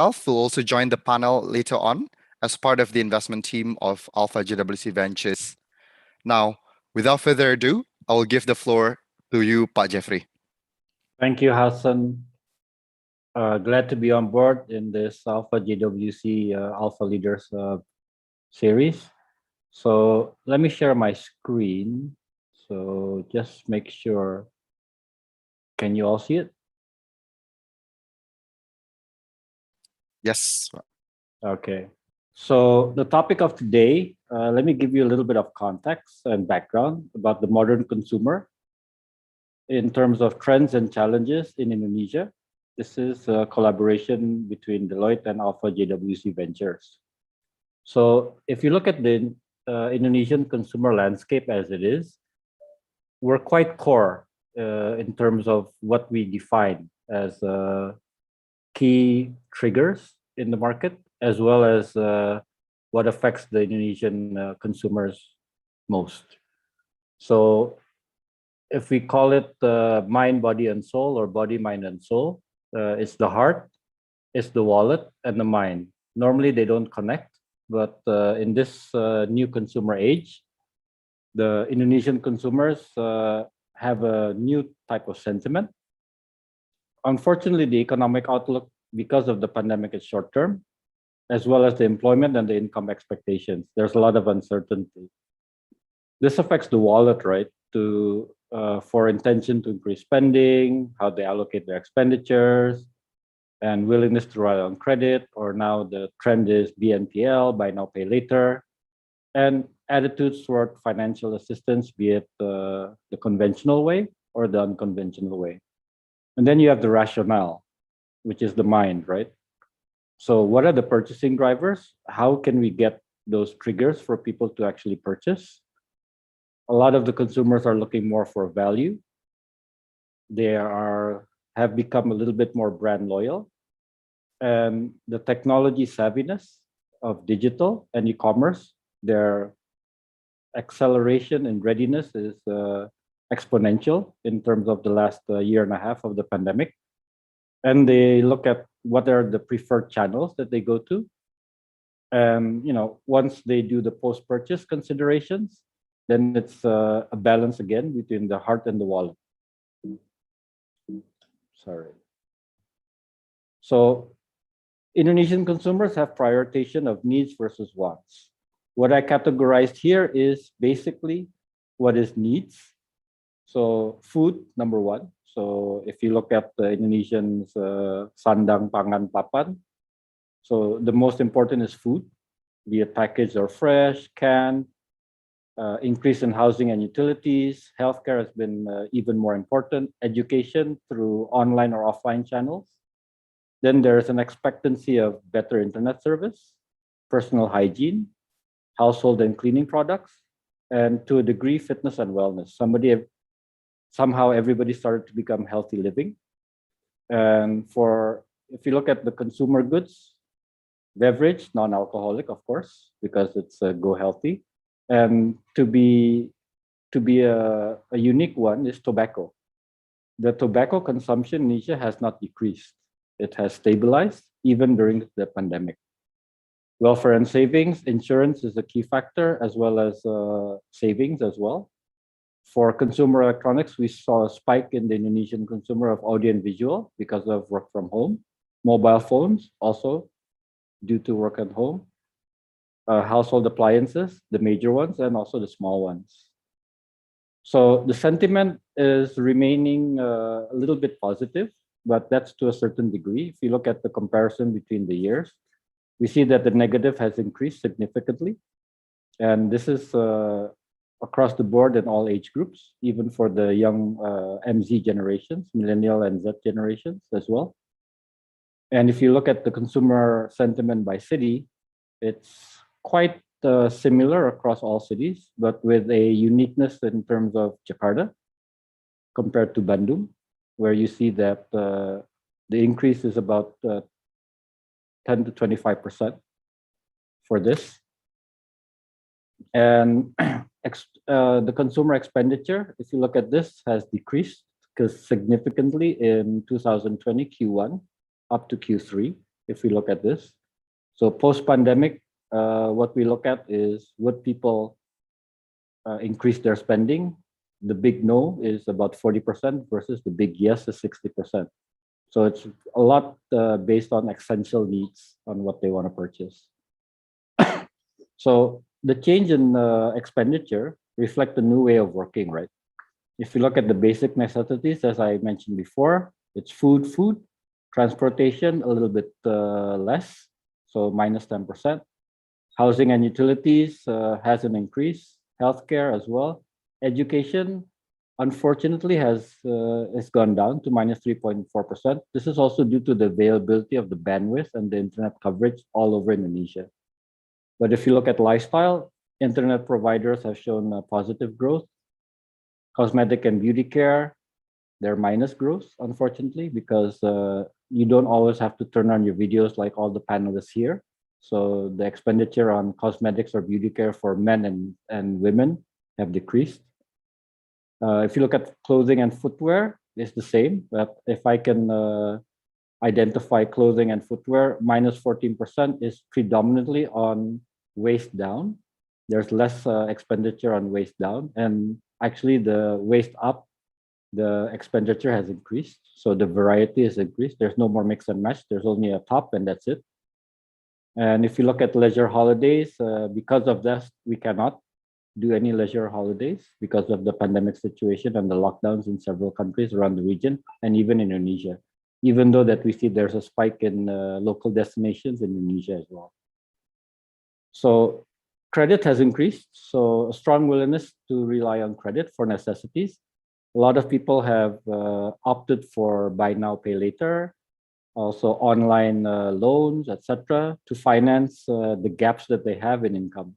Alf will also join the panel later on as part of the investment team of Alpha JWC Ventures. Now, without further ado, I will give the floor to you, Pak Jeffrey. Thank you, Hassan. Glad to be on board in this Alpha JWC Alpha Leaders series. So let me share my screen. So just make sure, can you all see it? Yes. Okay. So the topic of today, let me give you a little bit of context and background about the modern consumer in terms of trends and challenges in Indonesia. This is a collaboration between Deloitte and Alpha JWC Ventures. So if you look at the Indonesian consumer landscape as it is, we're quite core in terms of what we define as key triggers in the market, as well as what affects the Indonesian consumers most. So if we call it mind, body, and soul, or body, mind, and soul, it's the heart, it's the wallet, and the mind. Normally they don't connect, but in this new consumer age, the Indonesian consumers have a new type of sentiment. Unfortunately, the economic outlook because of the pandemic is short term, as well as the employment and the income expectations. There's a lot of uncertainty. This affects the wallet, right? For intention to increase spending, how they allocate their expenditures, and willingness to rely on credit, or now the trend is BNPL, buy now, pay later, and attitudes toward financial assistance, be it the conventional way or the unconventional way. And then you have the rationale, which is the mind, right? So what are the purchasing drivers? How can we get those triggers for people to actually purchase? A lot of the consumers are looking more for value. They have become a little bit more brand loyal. And the technology savviness of digital and e-commerce, their acceleration and readiness is exponential in terms of the last year and a half of the pandemic. And they look at what are the preferred channels that they go to. And once they do the post-purchase considerations, then it's a balance again between the heart and the wallet. Sorry. So Indonesian consumers have prioritization of needs versus wants. What I categorized here is basically what is needs. So food, number one. So if you look at the Indonesians, sandang, pangan, papan. So the most important is food, be it packaged or fresh, canned. Increase in housing and utilities. Healthcare has been even more important. Education through online or offline channels. Then there's an expectancy of better internet service, personal hygiene, household and cleaning products, and to a degree, fitness and wellness. Somehow everybody started to become healthy living. And if you look at the consumer goods, beverage, non-alcoholic, of course, because it's go healthy. And to be a unique one is tobacco. The tobacco consumption in Indonesia has not decreased. It has stabilized even during the pandemic. Welfare and savings, insurance is a key factor, as well as savings as well. For consumer electronics, we saw a spike in the Indonesian consumer of audio and visual because of work from home. Mobile phones also due to work at home. Household appliances, the major ones, and also the small ones. So the sentiment is remaining a little bit positive, but that's to a certain degree. If you look at the comparison between the years, we see that the negative has increased significantly. And this is across the board in all age groups, even for the young MZ generations, millennial and Z generations as well. And if you look at the consumer sentiment by city, it's quite similar across all cities, but with a uniqueness in terms of Jakarta compared to Bandung, where you see that the increase is about 10 to 25% for this. And the consumer expenditure, if you look at this, has decreased significantly in 2020 Q1 up to Q3. if we look at this. So post-pandemic, what we look at is would people increase their spending? The big no is about 40% versus the big yes is 60%. So it's a lot based on essential needs on what they want to purchase. So the change in expenditure reflect the new way of working, right? If you look at the basic necessities, as I mentioned before, it's food, transportation, a little bit less, so minus 10%. Housing and utilities has an increase, healthcare as well. Education, unfortunately, has gone down to minus 3.4%. This is also due to the availability of the bandwidth and the internet coverage all over Indonesia. But if you look at lifestyle, internet providers have shown positive growth. Cosmetic and beauty care, they're minus growth, unfortunately, because you don't always have to turn on your videos like all the panelists here. So the expenditure on cosmetics or beauty care for men and women have decreased. If you look at clothing and footwear, it's the same. But if I can identify clothing and footwear, minus 14% is predominantly on waist down. There's less expenditure on waist down. And actually the waist up, the expenditure has increased. So the variety has increased. There's no more mix and match. There's only a top and that's it. And if you look at leisure holidays, because of this, we cannot do any leisure holidays because of the pandemic situation and the lockdowns in several countries around the region and even Indonesia, even though that we see there's a spike in local destinations in Indonesia as well. So credit has increased. So a strong willingness to rely on credit for necessities. A lot of people have opted for buy now, pay later, also online loans, etc., to finance the gaps that they have in income.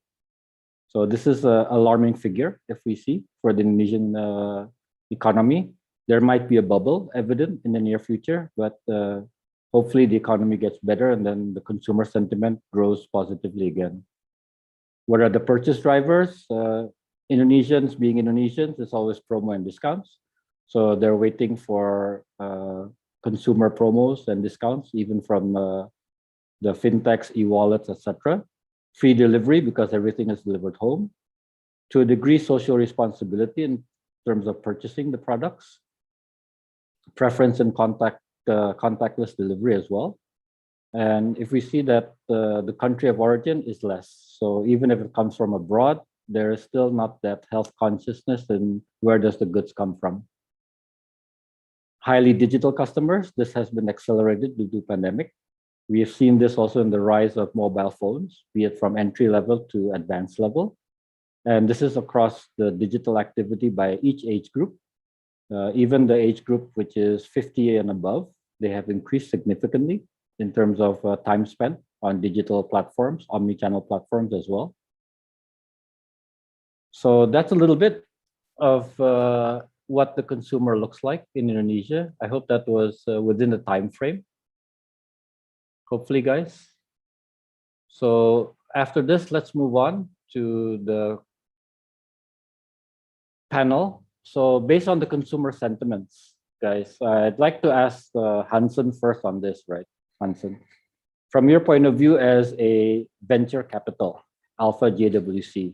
So this is an alarming figure if we see for the Indonesian economy. There might be a bubble evident in the near future, but hopefully the economy gets better and then the consumer sentiment grows positively again. What are the purchase drivers? Indonesians being Indonesians, is always promo and discounts. So they're waiting for consumer promos and discounts, even from the fintechs, e-wallets, etc. Free delivery because everything is delivered home. To a degree, social responsibility in terms of purchasing the products. Preference and contactless delivery as well. And if we see that the country of origin is less, so even if it comes from abroad, there is still not that health consciousness in where does the goods come from. Highly digital customers, this has been accelerated due to pandemic. We have seen this also in the rise of mobile phones, be it from entry level to advanced level. And this is across the digital activity by each age group. Even the age group which is 50 and above, they have increased significantly in terms of time spent on digital platforms, omni-channel platforms as well. So that's a little bit of what the consumer looks like in Indonesia. I hope that was within the time frame. Hopefully, guys. So after this, let's move on to the panel. So based on the consumer sentiments, guys, I'd like to ask Hansen first on this, right? Hansen, from your point of view as a venture capital, Alpha JWC,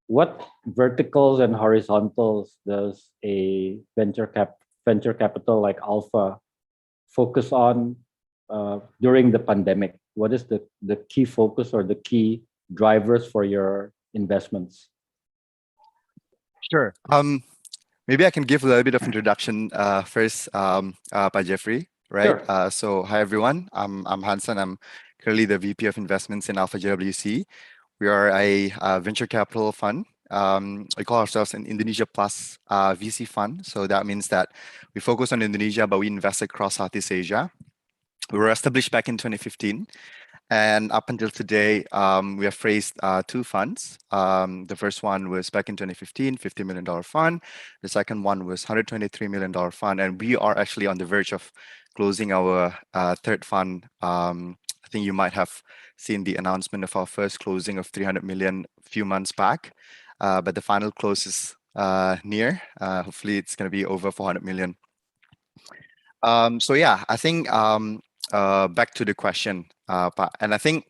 what verticals and horizontals does a venture capital like Alpha focus on during the pandemic? What is the key focus or the key drivers for your investments? Sure. Maybe I can give a little bit of introduction first, by Jeffrey, right? Sure. So hi everyone. I'm Hansen. I'm currently the VP of Investments in Alpha JWC. We are a venture capital fund. We call ourselves an Indonesia Plus VC fund. So that means that we focus on Indonesia, but we invest across Southeast Asia. We were established back in 2015. And up until today, we have raised two funds. The first one was back in 2015, $50 million fund. The second one was $123 million fund. And we are actually on the verge of closing our third fund. I think you might have seen the announcement of our first closing of 300 million a few months back. But the final close is near. Hopefully, it's going to be over 400 million. So yeah, I think back to the question, and I think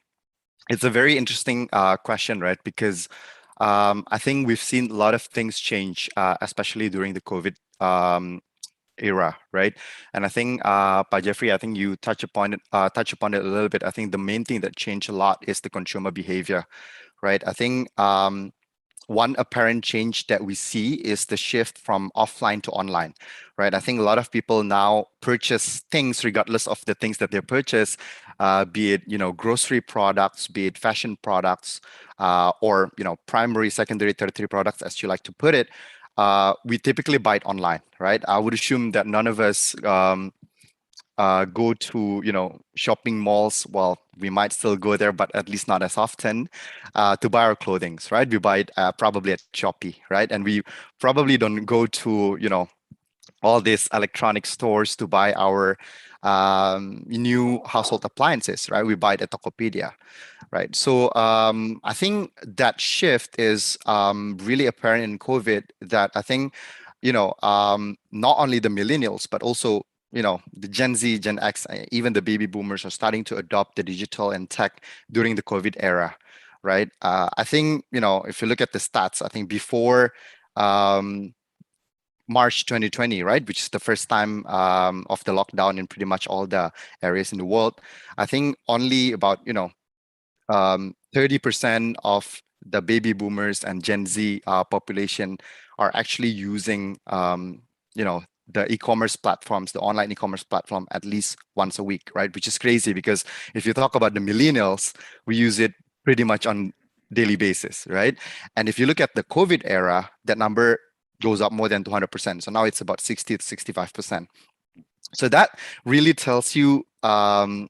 it's a very interesting question, right? Because I think we've seen a lot of things change, especially during the COVID era, right? And I think, by Jeffrey, I think you touch upon it a little bit. I think the main thing that changed a lot is the consumer behavior, right? I think one apparent change that we see is the shift from offline to online, right? I think a lot of people now purchase things regardless of the things that they purchase, be it grocery products, be it fashion products, or primary, secondary, tertiary products, as you like to put it. We typically buy it online, right? I would assume that none of us go to shopping malls. Well, we might still go there, but at least not as often, to buy our clothings, right? We buy it probably at Shopee, right? And we probably don't go to all these electronic stores to buy our new household appliances, right? We buy it at Tokopedia, right? So I think that shift is really apparent in COVID. That I think not only the millennials but also the Gen Z, Gen X, even the baby boomers are starting to adopt the digital and tech during the COVID era, right? I think if you look at the stats, I think before March 2020, right, which is the first time of the lockdown in pretty much all the areas in the world, I think only about 30% of the baby boomers and Gen Z population are actually using the e-commerce platforms, the online e-commerce platform, at least once a week, right? Which is crazy because if you talk about the millennials, we use it pretty much on daily basis, right? And if you look at the COVID era, that number goes up more than 200%. So now it's about 60 to 65%. So that really tells you how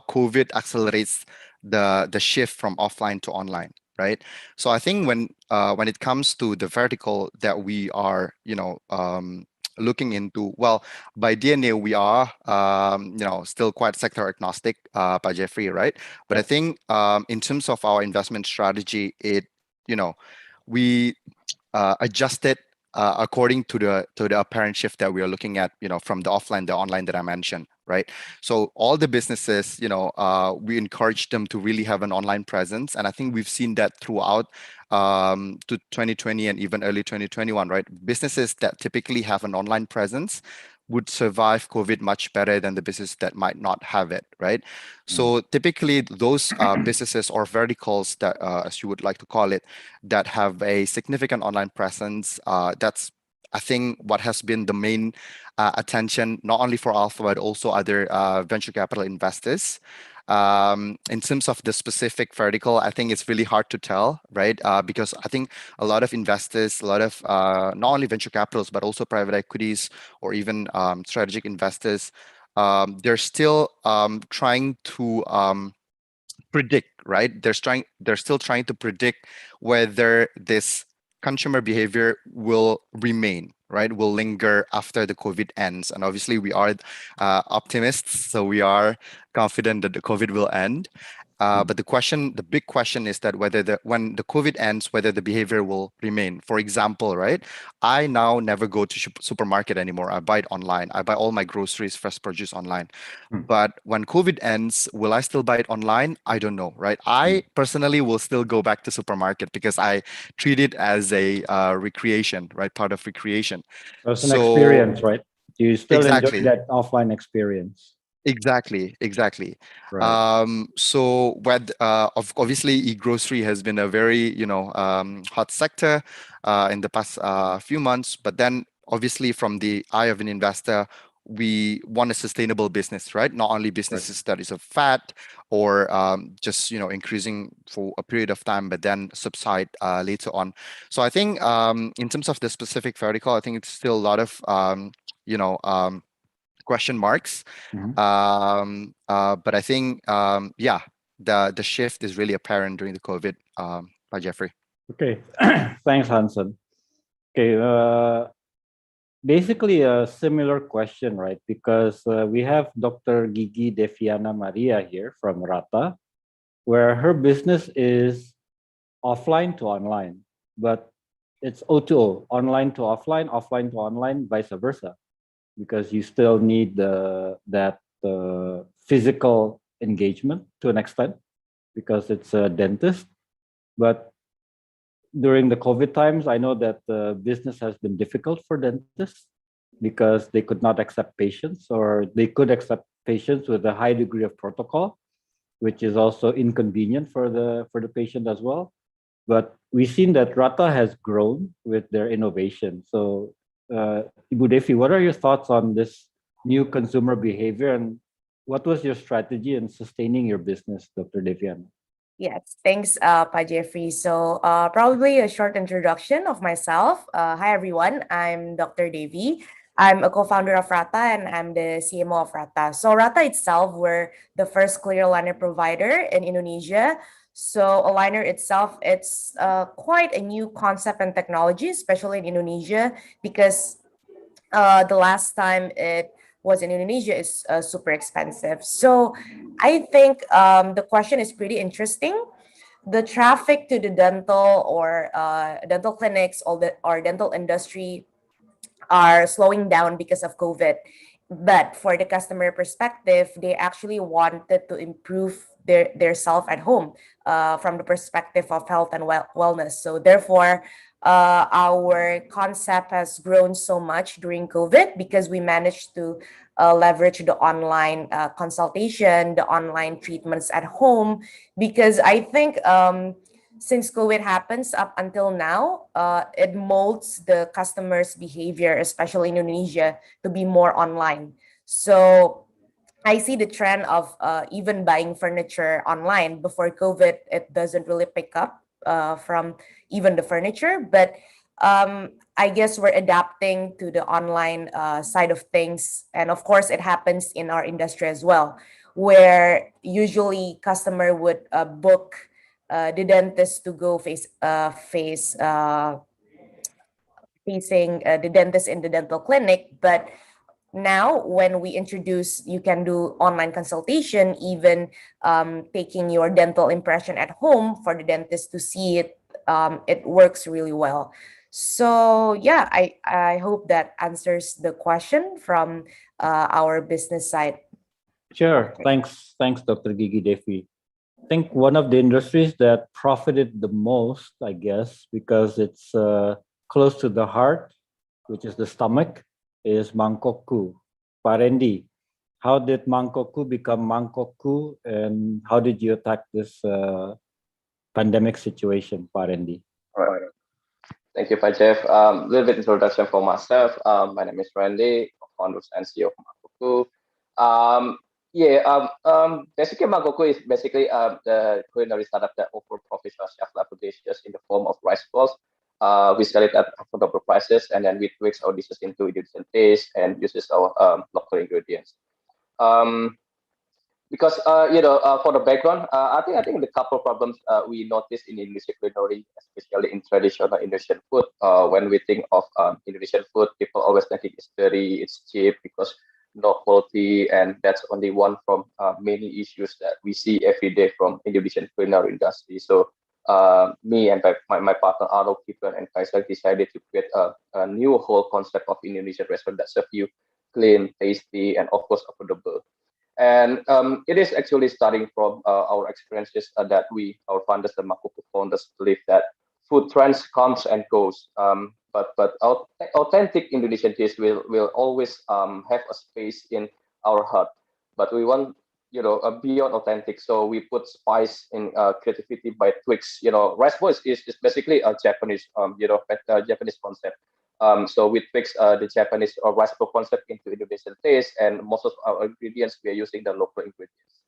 COVID accelerates the shift from offline to online, right? So I think when it comes to the vertical that we are, looking into, well, by DNA we are, still quite sector agnostic, by Jeffrey, right? But I Yep. think in terms of our investment strategy, we adjusted according to the apparent shift that we are looking at, from the offline to online that I mentioned, right? So all the businesses, we encourage them to really have an online presence, and I think we've seen that throughout to 2020 and even early 2021, right? Businesses that typically have an online presence would survive COVID much better than the business that might not have it, right? So typically those businesses or verticals that, as you would like to call it, that have a significant online presence, that's I think what has been the main attention, not only for Alpha, but also other venture capital investors. In terms of the specific vertical, I think it's really hard to tell, right? Because I think a lot of investors, a lot of not only venture capitals, but also private equities or even strategic investors, they're still trying to predict, right? They're still trying to predict whether this consumer behavior will remain, right? Will linger after the COVID ends. And obviously we are optimists, so we are confident that the COVID will end. But the big question is that when the COVID ends, whether the behavior will remain. For example, right? I now never go to supermarket anymore. I buy it online. I buy all my groceries, fresh produce online. But when COVID ends, will I still buy it online? I don't know, right? I personally will still go back to supermarket because I treat it as a recreation, right? Part of recreation. So it's an So experience, right? You still enjoy exactly. that offline experience, Exactly. right? So obviously e-grocery has been a very hot sector in the past few months, but then obviously from the eye of an investor, we want a sustainable business, right? Not only Right. businesses that is of fat or just increasing for a period of time, but then subside later on. So I think in terms of the specific vertical, I think it's still a lot of you know question marks. Mhm. But I think, yeah, the shift is really apparent during the COVID, by Jeffrey. Okay. Thanks, Hansen. Okay. Basically, a similar question, right? Because we have Dr. Gigi Deviana Maria here from Rata, where her business is offline to online, but it's O2O, online to offline to online, vice versa, because you still need that physical engagement to an extent because it's a dentist. But during the COVID times, I know that business has been difficult for dentists because they could not accept patients, or they could accept patients with a high degree of protocol, which is also inconvenient for the patient as well. But we've seen that Rata has grown with their innovation. So, Ibu Devi, what are your thoughts on this new consumer behavior, and what was your strategy in sustaining your business, Dr. Deviana? Yes, thanks, Pa Jeffrey. So, probably a short introduction of myself. Hi, everyone. I'm Dr. Devi. I'm a co-founder of Rata, and I'm the CMO of Rata. So, Rata itself, we're the first clear aligner provider in Indonesia. So, aligner itself, it's quite a new concept and technology, especially in Indonesia, because the last time it was in Indonesia is super expensive. So I think the question is pretty interesting. The traffic to the dental or dental clinics or dental industry are slowing down because of COVID. But for the customer perspective, they actually wanted to improve their self at home from the perspective of health and wellness. So therefore, our concept has grown so much during COVID because we managed to leverage the online consultation, the online treatments at home. Because I think since COVID happens up until now, it molds the customer's behavior, especially in Indonesia, to be more online. So I see the trend of even buying furniture online. Before COVID, it doesn't really pick up from even the furniture, but I guess we're adapting to the online side of things, and of course, it happens in our industry as well, where usually customer would book the dentist to go facing the dentist in the dental clinic. But now when we introduce you can do online consultation, even taking your dental impression at home for the dentist to see it, it works really well. So yeah, I hope that answers the question from our business side. Sure. Thanks, Dr. Gigi Devi. I think one of the industries that profited the most, I guess, because it's close to the heart, which is the stomach, is Mangkokku. Pak Randy, how did Mangkokku become Mangkokku, and how did you attack this pandemic situation, Pak Randy? Right. Thank you, Pak Jeff. Little bit introduction for myself. My name is Randy, founder and CEO of Mangkokku. Basically, Mangkokku is basically the culinary startup that offer professional chef level dishes in the form of rice balls. We sell it at affordable prices, and then we twist our dishes into Indonesian taste and uses our local ingredients. Because for the background, I think the couple problems we notice in Indonesian culinary, especially in traditional Indonesian food. When we think of Indonesian food, people always think it's dirty, it's cheap because no quality, and that's only one from many issues that we see every day from Indonesian culinary industry. So me and my partner Arnold Kipran and Kaisar decided to create a new whole concept of Indonesian restaurant that serve you clean, tasty, and of course affordable. And it is actually starting from our experiences that our founders, the Mangkokku founders, believe that food trends comes and goes, but authentic Indonesian taste will always have a space in our heart. But we want beyond authentic, so we put spice in creativity by tweaks. Rice bowl is basically a Japanese Japanese concept. So we fix the Japanese or rice bowl concept into Indonesian taste, and most of our ingredients we are using the local ingredients.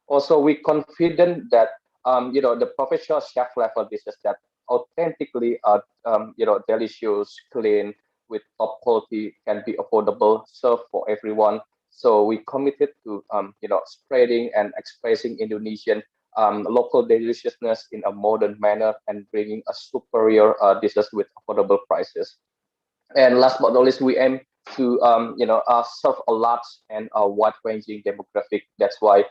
Also, we confident that the professional chef level dishes that authentically are delicious, clean, with top quality can be affordable, served for everyone. So we committed to spreading and expressing Indonesian local deliciousness in a modern manner and bringing a superior dishes with affordable prices. And last but not least, we aim to serve a large and a wide-ranging demographic. That's why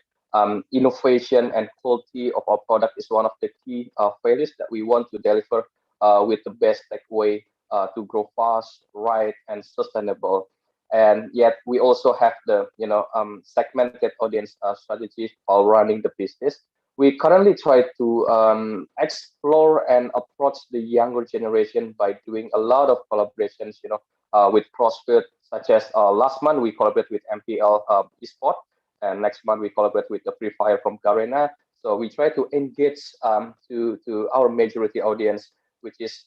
innovation and quality of our product is one of the key values that we want to deliver with the best way to grow fast, right, and sustainable. And yet we also have the segmented audience strategy while running the business. We currently try to explore and approach the younger generation by doing a lot of collaborations, with CrossFit, such as last month we collaborate with MPL Esport, and next month we collaborate with the Free Fire from Garena. So we try to engage to our majority audience, which is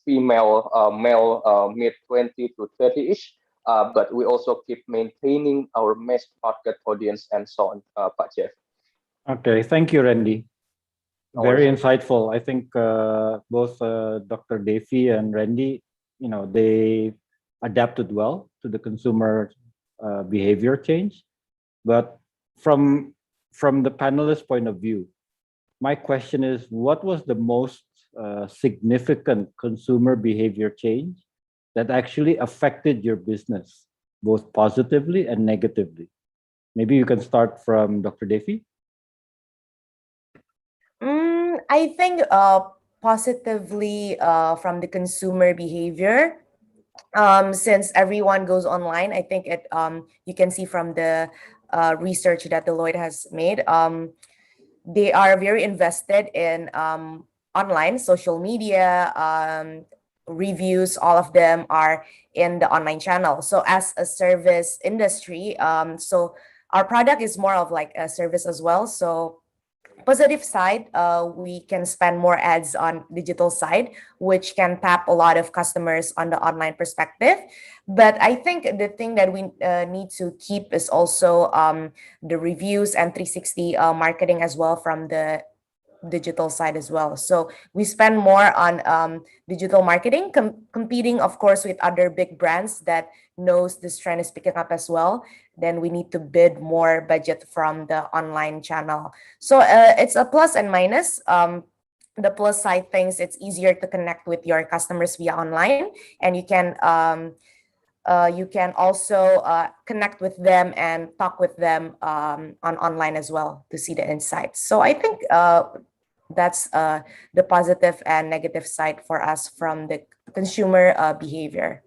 female, male, mid 20 to 30-ish. But we also keep maintaining our mass market audience and so on, Pak Jeff. Okay, thank you, Randy. No Very worries. insightful. I think both Dr. Devi and Randy, they adapted well to the consumer behavior change. But from the panelist point of view, my question is, what was the most significant consumer behavior change that actually affected your business, both positively and negatively? Maybe you can start from Dr. Devi. I think positively from the consumer behavior, since everyone goes online, I think it you can see from the research that Deloitte has made, they are very invested in online social media, reviews. All of them are in the online channel. So as a service industry, so our product is more of like a service as well. So positive side, we can spend more ads on digital side, which can tap a lot of customers on the online perspective. But I think the thing that we need to keep is also the reviews and 360 marketing as well from the digital side as well. So we spend more on digital marketing, competing, of course, with other big brands that knows this trend is picking up as well. Then we need to bid more budget from the online channel. So it's a plus and minus. The plus side things, it's easier to connect with your customers via online, and you can also connect with them and talk with them on online as well to see the insights. So I think that's the positive and negative side for us from the consumer behavior.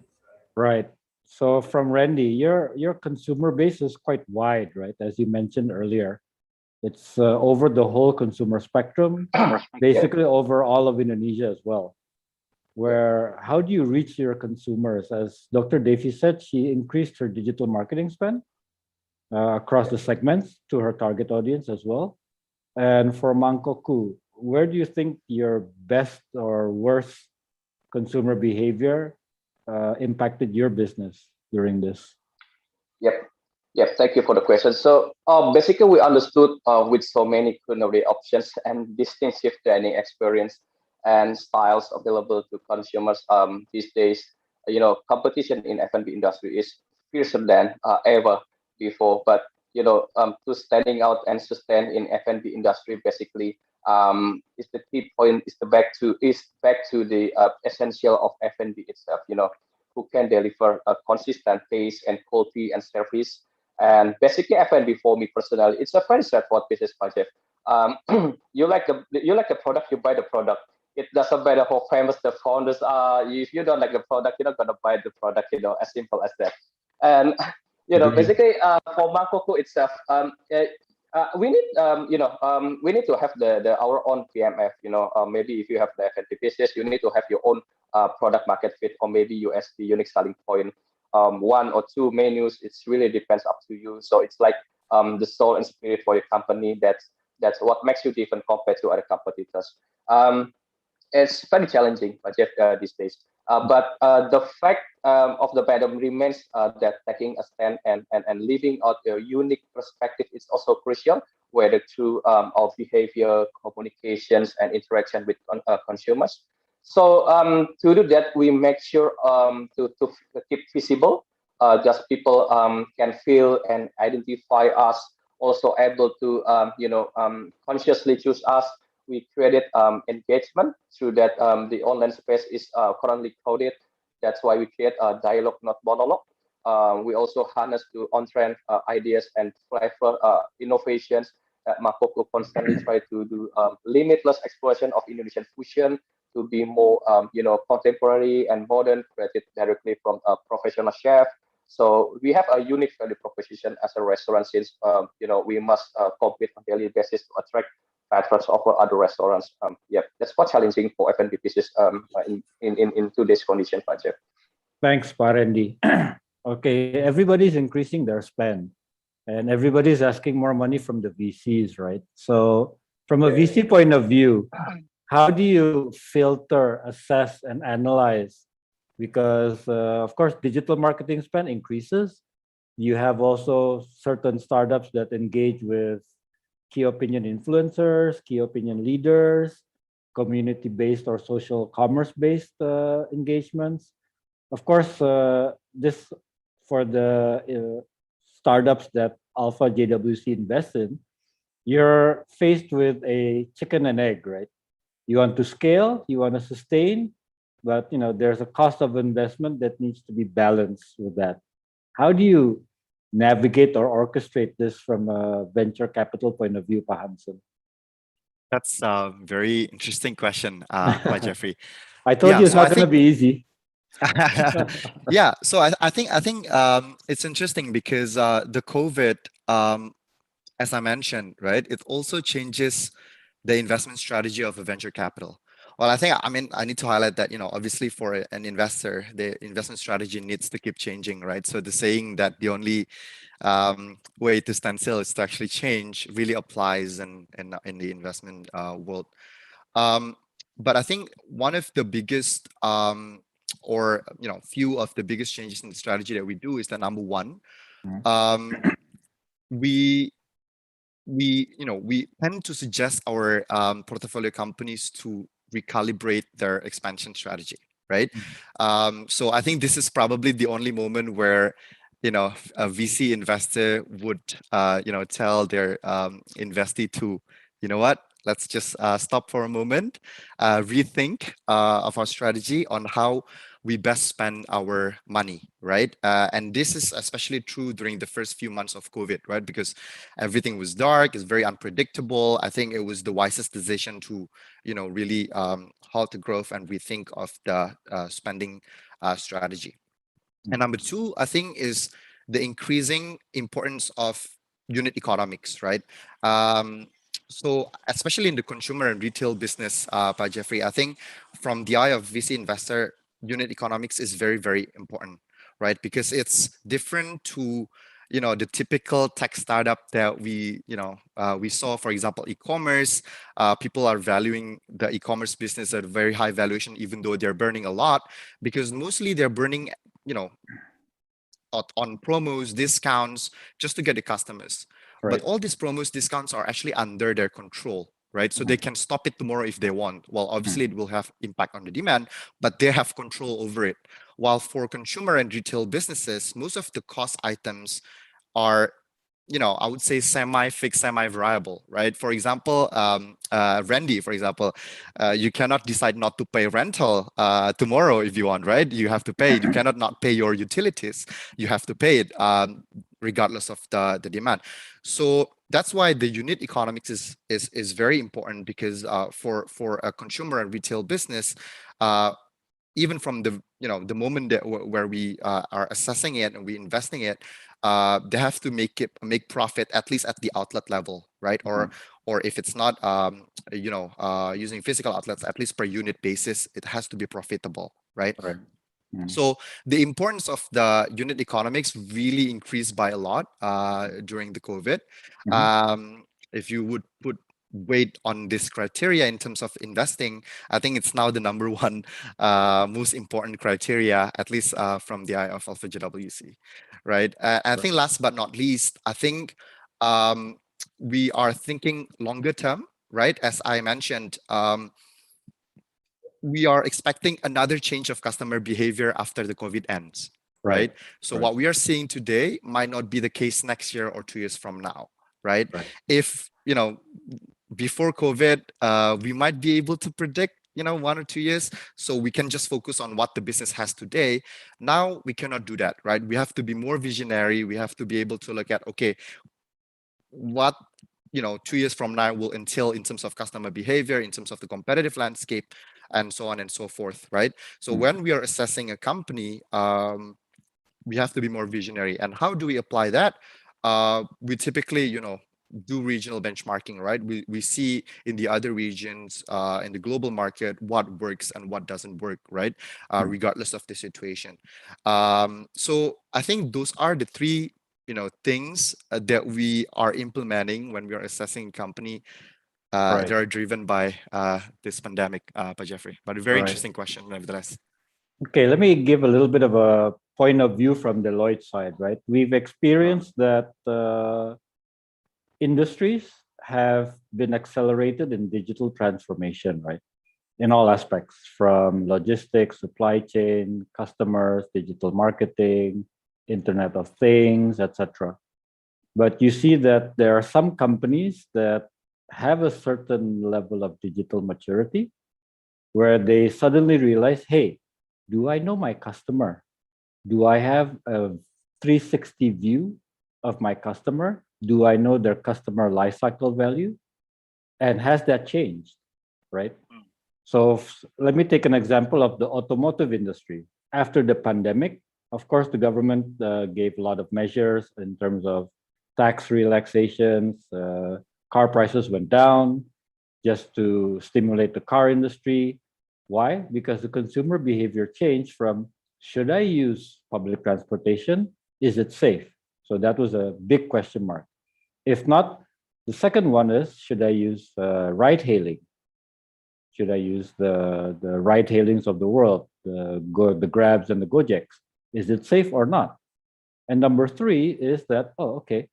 Right. So from Randy, your consumer base is quite wide, right? As you mentioned earlier, it's over the whole consumer spectrum, basically over all of Indonesia as well. How do you reach your consumers? As Dr. Devi said, she increased her digital marketing spend across the segments to her target audience as well. And for Mangkokku, where do you think your best or worst consumer behavior impacted your business during this? Yep. Thank you for the question. So basically, we understood with so many culinary options and distinctive dining experience and styles available to consumers these days, competition in F&B industry is fiercer than ever before. But to standing out and sustain in F&B industry basically is the key point. Is back to the essential of F&B itself. Who can deliver a consistent taste and quality and service. And basically F&B for me personally, it's a very straightforward business budget. You like the product, you buy the product. It doesn't matter how famous the founders are. If you don't like the product, you're not gonna buy the product. As simple as that. And basically for Mangkokku itself, we need we need to have our own PMF. Maybe if you have the F&B business, you need to have your own product market fit, or maybe USP, unique selling point. One or two menus, it really depends up to you. So it's like the soul and spirit for your company. That's what makes you different compared to other competitors. It's very challenging, Jeff, these days. But the fact of the matter remains that taking a stand and leaving out a unique perspective is also crucial, whether through our behavior, communications, and interaction with consumers. So to do that, we make sure to keep visible, just people can feel and identify us, also able to consciously choose us. We created engagement through that. The online space is currently coded. That's why we create a dialogue, not monologue. We also harness to on-trend ideas and flavor innovations. At Mangkokku constantly try to do limitless exploration of Indonesian fusion to be more contemporary and modern, created directly from a professional chef. So we have a unique value proposition as a restaurant, since we must compete on daily basis to attract patrons of other restaurants. Yeah, that's quite challenging for F&B business in today's condition, Pak Jeff. Thanks, Parendi. Okay, everybody's increasing their spend, and everybody's asking more money from the VCs, right? So from a VC point of view, how do you filter, assess, and analyze? Because of course, digital marketing spend increases. You have also certain startups that engage with key opinion influencers, key opinion leaders, community-based or social commerce-based engagements. Of course, this for the startups that Alpha JWC invests in, you're faced with a chicken and egg, right? You want to scale, you want to sustain, but there's a cost of investment that needs to be balanced with that. How do you navigate or orchestrate this from a venture capital point of view, Pak Hansen? That's a very interesting question, by Jeffrey. I told Yeah, you it's so not I going to think be easy. yeah, so I think it's interesting because the COVID, as I mentioned, right, it also changes the investment strategy of a venture capital. Well, I mean, I need to highlight that, obviously for an investor, the investment strategy needs to keep changing, right? So the saying that the only way to stand still is to actually change really applies in the investment world. But I think one of the biggest or few of the biggest changes in the strategy that we do is that number one, we we tend to suggest our portfolio companies to recalibrate their expansion strategy, right? So I think this is probably the only moment where a VC investor would tell their investee to, what, let's just stop for a moment, rethink of our strategy on how we best spend our money, right? And this is especially true during the first few months of COVID, right? Because everything was dark, it's very unpredictable. I think it was the wisest decision to, really halt the growth and rethink of the spending strategy. And number two, I think, is the increasing importance of unit economics, right? So especially in the consumer and retail business, by Jeffrey, I think from the eye of VC investor, unit economics is very, very important, right? Because it's different to the typical tech startup that we saw, for example, e-commerce. People are valuing the e-commerce business at a very high valuation, even though they're burning a lot, because mostly they're burning on promos, discounts, just to get the customers. Right. But all these promos, discounts are actually under their control, right? So they can stop it tomorrow if they want. Well, obviously it will have impact on the demand, but they have control over it. While for consumer and retail businesses, most of the cost items are I would say semi-fixed, semi-variable, right? For example, Randy, for example, you cannot decide not to pay rental tomorrow if you want, right? You have to pay it. You cannot not pay your utilities. You have to pay it regardless of the demand. So that's why the unit economics is very important, because for a consumer and retail business, even from the moment that where we are assessing it and we investing it, they have to make profit at least at the outlet level, right? Or if it's not using physical outlets, at least per unit basis, it has to be profitable, right? Right. So the importance of the unit economics really increased by a lot during the COVID. If you would put weight on this criteria in terms of investing, I think it's now the number one most important criteria, at least from the eye of Alpha JWC, right? I think last but not least, I think we are thinking longer term, right? As I mentioned, we are expecting another change of customer behavior after the COVID ends, right? So what we are seeing today might not be the case next year or 2 years from now, right? If before COVID, we might be able to predict 1 or 2 years, so we can just focus on what the business has today. Now we cannot do that, right? We have to be more visionary. We have to be able to look at, okay, what 2 years from now will entail in terms of customer behavior, in terms of the competitive landscape, and so on and so forth, right? So when we are assessing a company, we have to be more visionary. And how do we apply that? We typically, do regional benchmarking, right? We see in the other regions, in the global market, what works and what doesn't work, right? Regardless of the situation. So I think those are the three, things that we are implementing when we are assessing company Right. that are driven by this pandemic, by Jeffrey. But a very Right. interesting question, nevertheless. Okay, let me give a little bit of a point of view from Deloitte side, right? We've experienced that industries have been accelerated in digital transformation, right? In all aspects, from logistics, supply chain, customers, digital marketing, Internet of Things, etc. But you see that there are some companies that have a certain level of digital maturity where they suddenly realize, hey, do I know my customer? Do I have a 360 view of my customer? Do I know their customer lifecycle value? And has that changed, right? So let me take an example of the automotive industry. After the pandemic, of course, the government gave a lot of measures in terms of tax relaxations. Car prices went down just to stimulate the car industry. Why? Because the consumer behavior changed from, should I use public transportation? Is it safe? So that was a big question mark. If not, the second one is, should I use ride hailing? Should I use the ride hailings of the world, the Grabs and the Gojeks? Is it safe or not? And number three is that, oh, okay,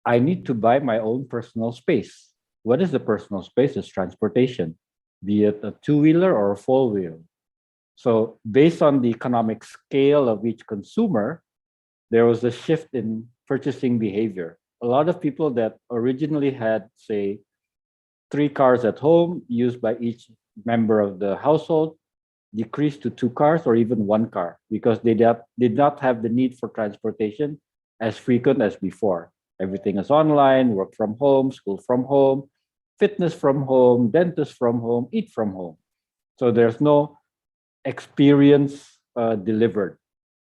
I need to buy my own personal space. What is the personal space? It's transportation, be it a two-wheeler or a four-wheeler. So based on the economic scale of each consumer, there was a shift in purchasing behavior. A lot of people that originally had, say, 3 cars at home used by each member of the household decreased to 2 cars or even 1 car because they did not have the need for transportation as frequent as before. Everything is online, work from home, school from home, fitness from home, dentist from home, eat from home. So there's no experience delivered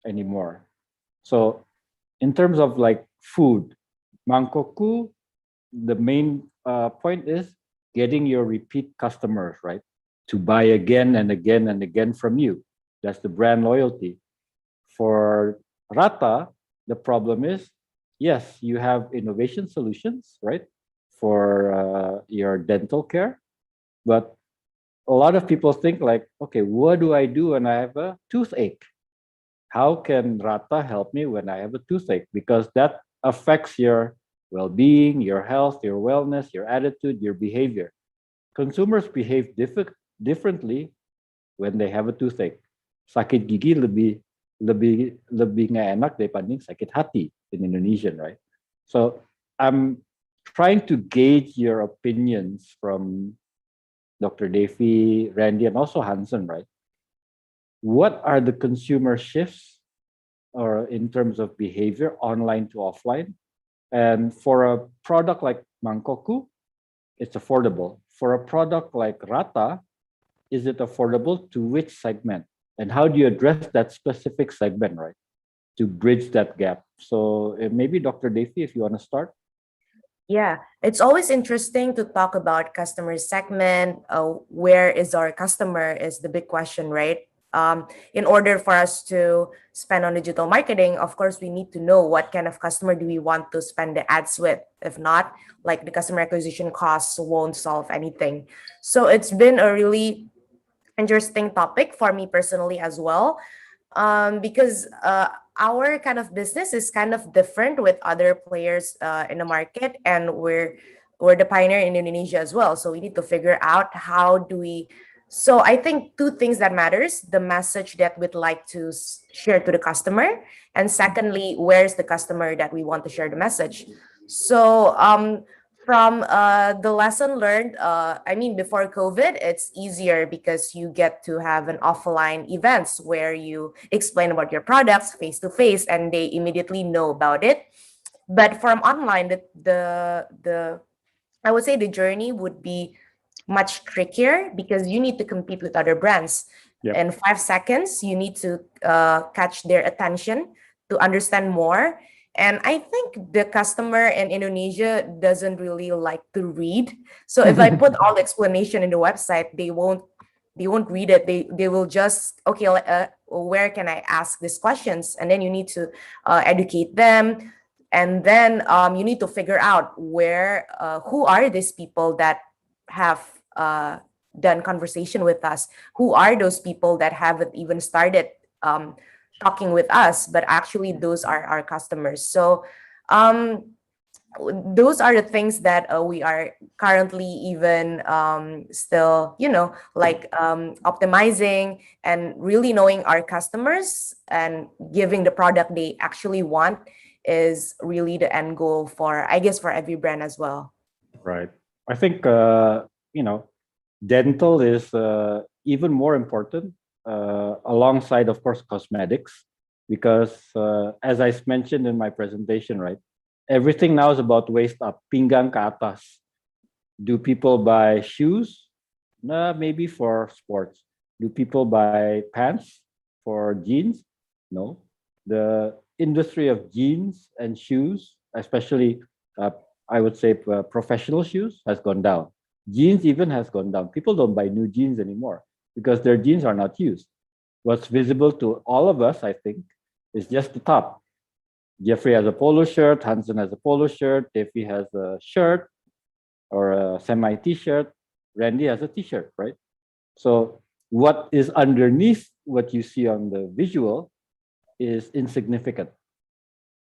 anymore. So in terms of like food, Mangkokku, the main point is getting your repeat customers, right? To buy again and again and again from you. That's the brand loyalty. For Rata, the problem is, yes, you have innovation solutions, right? For your dental care. But a lot of people think like, okay, what do I do when I have a toothache? How can Rata help me when I have a toothache? Because that affects your well-being, your health, your wellness, your attitude, your behavior. Consumers behave differently when they have a toothache. Sakit gigi lebih nggak enak daripada sakit hati in Indonesian, right? So I'm trying to gauge your opinions from Dr. Devi, Randy, and also Hansen, right? What are the consumer shifts or in terms of behavior online to offline? And for a product like Mangkokku, it's affordable. For a product like Rata, is it affordable to which segment? And how do you address that specific segment, right? To bridge that gap. So maybe Dr. Devi, if you want to start. Yeah, it's always interesting to talk about customer segment. Where is our customer is the big question, right? In order for us to spend on digital marketing, of course, we need to know what kind of customer do we want to spend the ads with. If not, like the customer acquisition costs won't solve anything. So it's been a really interesting topic for me personally as well, because our kind of business is kind of different with other players in the market, and we're the pioneer in Indonesia as well. So we need to figure out how do we. So I think two things that matters: the message that we'd like to share to the customer, and secondly, where's the customer that we want to share the message. So from the lesson learned, I mean, before COVID, it's easier because you get to have an offline events where you explain about your products face to face, and they immediately know about it. But from online, the I would say the journey would be much trickier because you need to compete with other brands. Yep. In 5 seconds, you need to catch their attention to understand more. And I think the customer in Indonesia doesn't really like to read. So if I put all the explanation in the website, they won't read it. They will just, okay, where can I ask these questions? And then you need to educate them. And then you need to figure out who are these people that have done conversation with us? Who are those people that haven't even started talking with us, but actually those are our customers? So those are the things that we are currently even still, like optimizing and really knowing our customers and giving the product they actually want is really the end goal for, I guess, for every brand as well. Right. I think dental is even more important alongside, of course, cosmetics, because as I mentioned in my presentation, right, everything now is about waist up, pinggang ke atas. Do people buy shoes? Nah, maybe for sports. Do people buy pants for jeans? No. The industry of jeans and shoes, especially I would say professional shoes, has gone down. Jeans even has gone down. People don't buy new jeans anymore because their jeans are not used. What's visible to all of us, I think, is just the top. Jeffrey has a polo shirt, Hansen has a polo shirt, Devi has a shirt or a semi t-shirt, Randy has a t-shirt, right? So what is underneath what you see on the visual is insignificant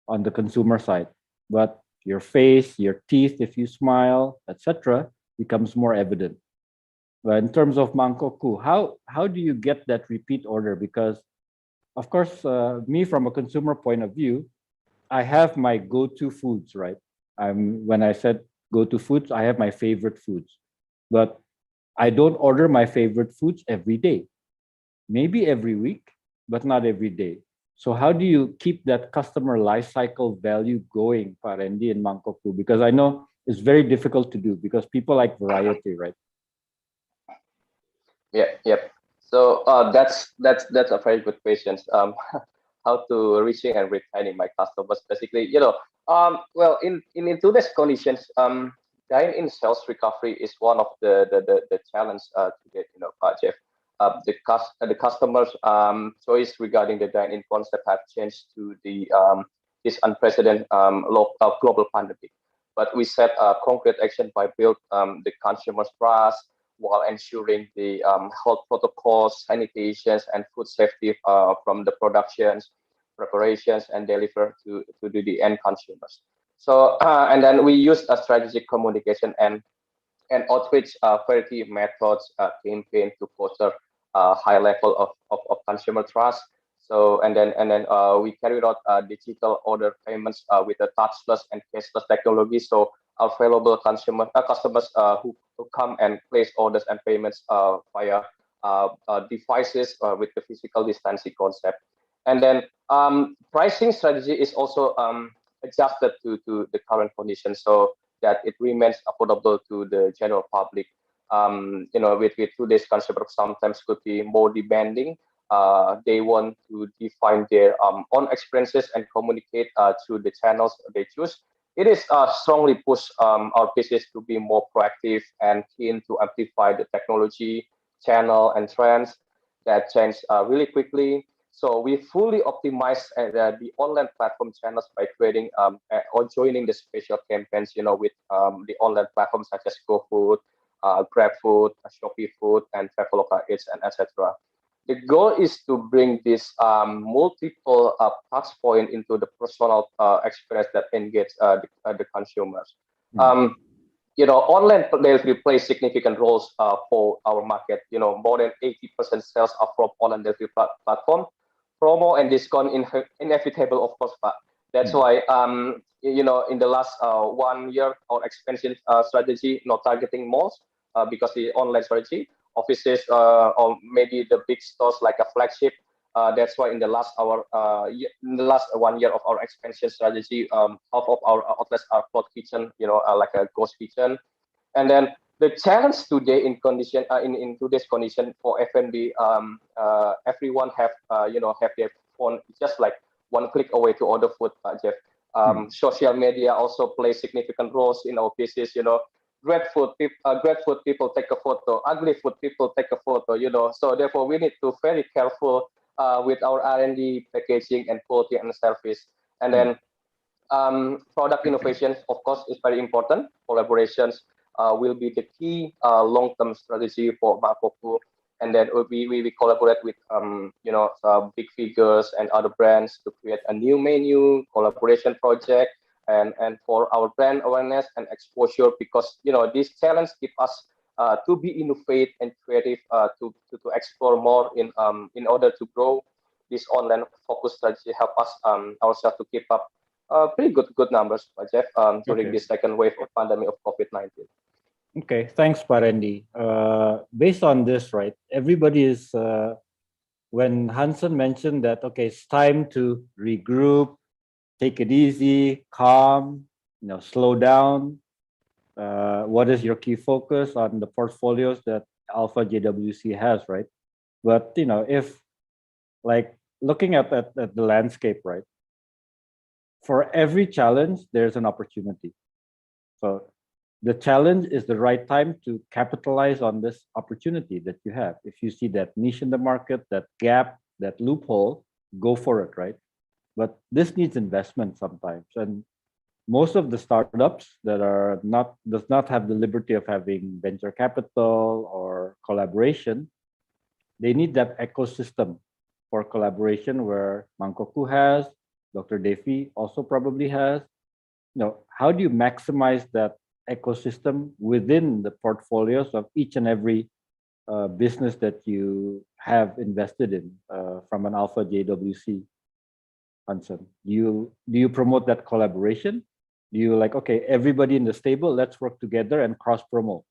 on the consumer side, but your face, your teeth, if you smile, etc., becomes more evident. But in terms of Mangkokku, how do you get that repeat order? Because of course, me from a consumer point of view, I have my go-to foods, right? When I said go-to foods, I have my favorite foods, but I don't order my favorite foods every day. Maybe every week, but not every day. So how do you keep that customer life cycle value going, Pak Randy and Mangkokku? Because I know it's very difficult to do because people like variety, right? Yeah, yep. So that's a very good question. How to reaching and retaining my customers? Basically, well, in today's conditions, dine-in sales recovery is one of the challenge today. Jeff. The customers' choice regarding the dine-in concept have changed to this unprecedented global pandemic. But we set concrete action by build the consumer's trust while ensuring the health protocols, sanitations, and food safety from the productions, preparations, and deliver to the end consumers. So and then we use a strategic communication and outreach variety methods campaign to foster high level of consumer trust. So and then we carried out digital order payments with a touchless and cashless technology. So available customers who come and place orders and payments via devices with the physical distancing concept. And then pricing strategy is also adjusted to the current conditions so that it remains affordable to the general public. With today's consumer sometimes could be more demanding. They want to define their own experiences and communicate through the channels they choose. It is strongly push our business to be more proactive and keen to amplify the technology, channel, and trends that change really quickly. So we fully optimize the online platform channels by creating or joining the special campaigns, with the online platforms such as GoFood, GrabFood, Shopee Food, and Traveloka Eats, and etc. The goal is to bring this multiple touch point into the personal experience that engage the consumers. Um, Online delivery plays significant roles for our market. More than 80% sales are from online delivery platform. Promo and discount inevitable, of course, but that's why in the last 1 year, our expansion strategy not targeting malls because the online strategy, offices or maybe the big stores like a flagship. That's why in the in the last 1 year of our expansion strategy, half of our outlets are cloud kitchen, like a ghost kitchen. And then the challenge today in today's condition for F&B, everyone have their phone just like one click away to order food, Jeff. Social media also plays significant roles in our business. Great food, people take a photo. Ugly food, people take a photo. So therefore, we need to very careful with our R&D, packaging, and quality and service. And then product innovation, of course, is very important. Collaborations will be the key long-term strategy for Mangkokku. And then we collaborate with big figures and other brands to create a new menu, collaboration project, and for our brand awareness and exposure, because this challenge keep us to be innovative and creative to explore more in order to grow. This online focus strategy help us ourselves to keep up pretty good numbers, Jeff, during this second wave of pandemic of COVID-19. Okay, thanks, Randy. Based on this, right, everybody is, when Hansen mentioned that, okay, it's time to regroup, take it easy, calm, slow down. What is your key focus on the portfolios that Alpha JWC has, right? But, if like looking at the landscape, right, for every challenge, there's an opportunity. So the challenge is the right time to capitalize on this opportunity that you have. If you see that niche in the market, that gap, that loophole, go for it, right? But this needs investment sometimes. And most of the startups that does not have the liberty of having venture capital or collaboration, they need that ecosystem for collaboration where Mangkokku has, Dr. Devi also probably has. How do you maximize that ecosystem within the portfolios of each and every business that you have invested in from an Alpha JWC, Hansen? Do you promote that collaboration? Do you okay, everybody in the stable, let's work together and cross-promote?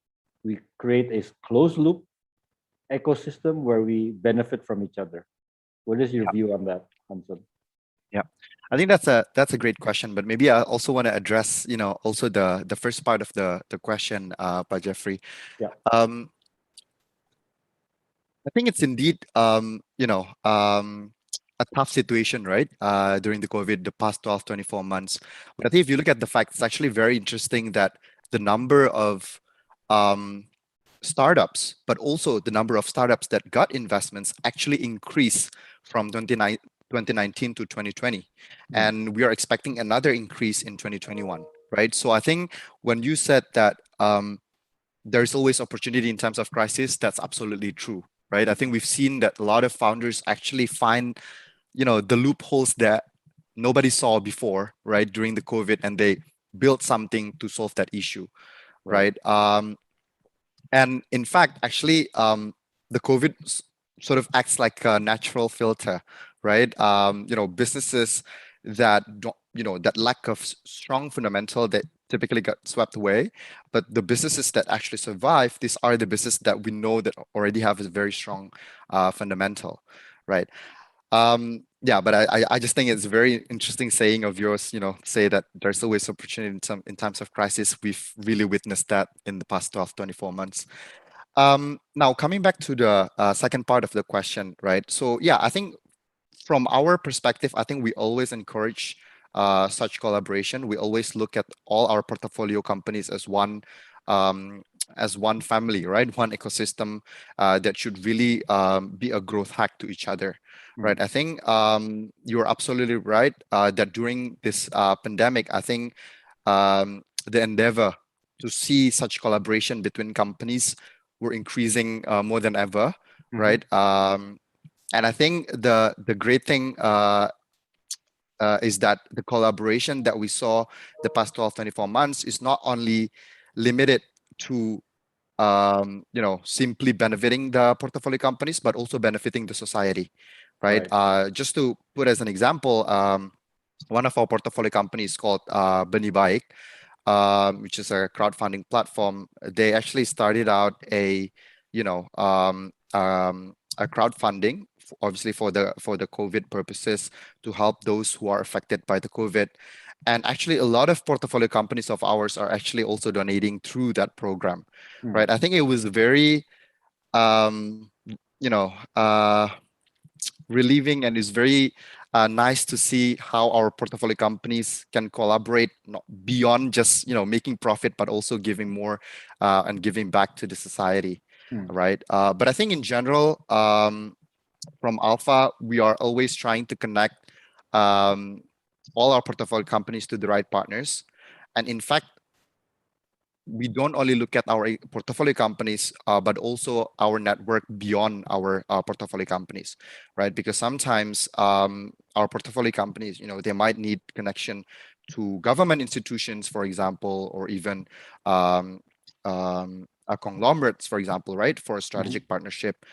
We create a closed loop ecosystem where we benefit from each other. What is your view on that, Hansen? Yeah, I think that's a great question, but maybe I also want to address, also the first part of the question, by Jeffrey. Yeah. I think it's indeed, a tough situation, right? During the COVID, the past 12, 24 months. But I think if you look at the facts, it's actually very interesting that the number of startups, but also the number of startups that got investments actually increased from 2019 to 2020. And we are expecting another increase in 2021, right? So I think when you said that there's always opportunity in times of crisis, that's absolutely true, right? I think we've seen that a lot of founders actually find, the loopholes that nobody saw before, right, during the COVID, and they built something to solve that issue, right? And in fact, actually, the COVID sort of acts like a natural filter, right? Businesses that don't, that lack of strong fundamental that typically got swept away, but the businesses that actually survive, these are the businesses that we know that already have a very strong fundamental, right? But I just think it's a very interesting saying of yours, say that there's always opportunity in times of crisis. We've really witnessed that in the past 12, 24 months. Now, coming back to the second part of the question, right? So yeah, I think from our perspective, I think we always encourage such collaboration. We always look at all our portfolio companies as one family, right? One ecosystem that should really be a growth hack to each other, right? I think you're absolutely right that during this pandemic, I think the endeavor to see such collaboration between companies were increasing more than ever, right? And I think the great thing is that the collaboration that we saw the past 12, 24 months is not only limited to simply benefiting the portfolio companies, but also benefiting the society, right? Just to put as an example, one of our portfolio companies called Beni Baik, which is a crowdfunding platform. They actually started out a crowdfunding, obviously for the COVID purposes, to help those who are affected by the COVID. And actually, a lot of portfolio companies of ours are actually also donating through that program, right? I think it was very, relieving, and is very nice to see how our portfolio companies can collaborate not beyond just making profit, but also giving more and giving back to the society, right? But I think in general, from Alpha, we are always trying to connect all our portfolio companies to the right partners. And in fact, we don't only look at our portfolio companies, but also our network beyond our portfolio companies, right? Because sometimes our portfolio companies, they might need connection to government institutions, for example, or even conglomerates, for example, right? For a strategic partnership,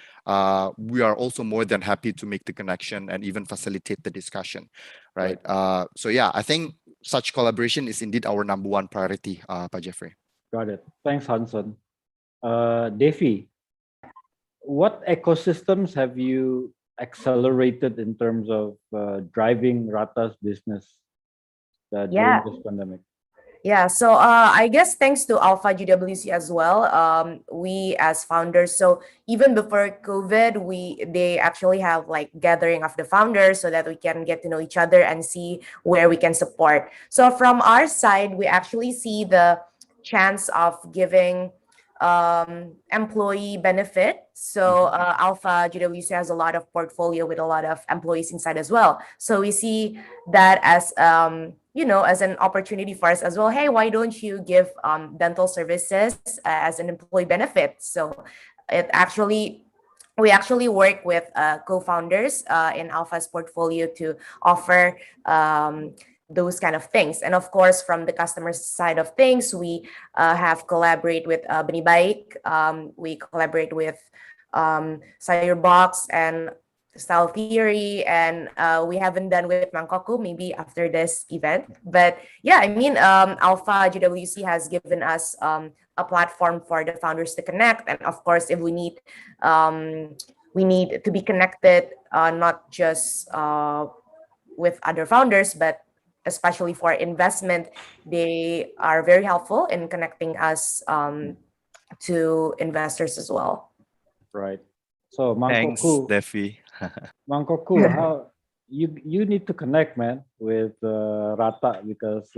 we are also more than happy to make the connection and even facilitate the discussion, right? So yeah, I think such collaboration is indeed our number one priority, Pak Jeffrey. Got it. Thanks, Hansen. Devi, what ecosystems have you accelerated in terms of driving Rata's business during this pandemic? Yeah, so I guess thanks to Alpha GWC as well, we as founders, so even before COVID, they actually have like gathering of the founders so that we can get to know each other and see where we can support. So from our side, we actually see the chance of giving employee benefit. So Alpha GWC has a lot of portfolio with a lot of employees inside as well. So we see that as as an opportunity for us as well. Hey, why don't you give dental services as an employee benefit? So we actually work with co-founders in Alpha's portfolio to offer those kind of things. And of course, from the customer side of things, we have collaborate with Beni Baik. We collaborate with Sayur Box and Style Theory, and we haven't done with Mangkokku, maybe after this event. But yeah, I mean, Alpha GWC has given us a platform for the founders to connect. And of course, if we need to be connected, not just with other founders, but especially for investment, they are very helpful in connecting us to investors as well. Right. So Thanks, Mangkokku, Devi. Mangkokku, how you need to connect, man, with Rata, because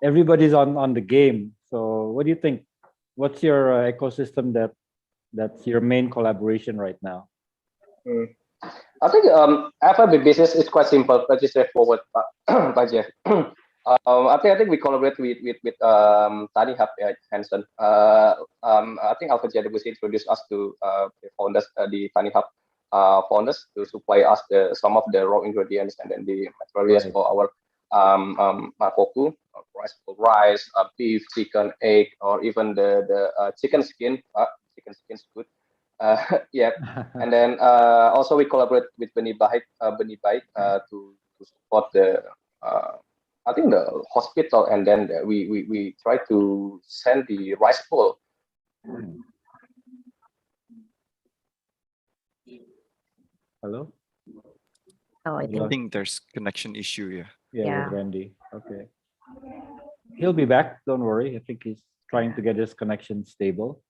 everybody's on the game. So what do you think? What's your ecosystem that's your main collaboration right now? I think F&B business is quite simple, pretty straightforward, Pak Jeff. I think we collaborate with Tiny Hub at Hansen. I think Alpha GWC introduced us to the founders, the Tiny Hub founders, to supply us some of the raw ingredients and then the materials for our Mangkokku, rice, beef, chicken, egg, or even the chicken skin. Chicken skin is good. Yeah, and then also we collaborate with Beni Baik to support the I think the hospital, and then we try to send the rice bowl. Hello? Oh, I I think there's connection issue here. Yeah, with Randy. Okay. He'll be back. Don't worry. I think he's trying to get his connection stable.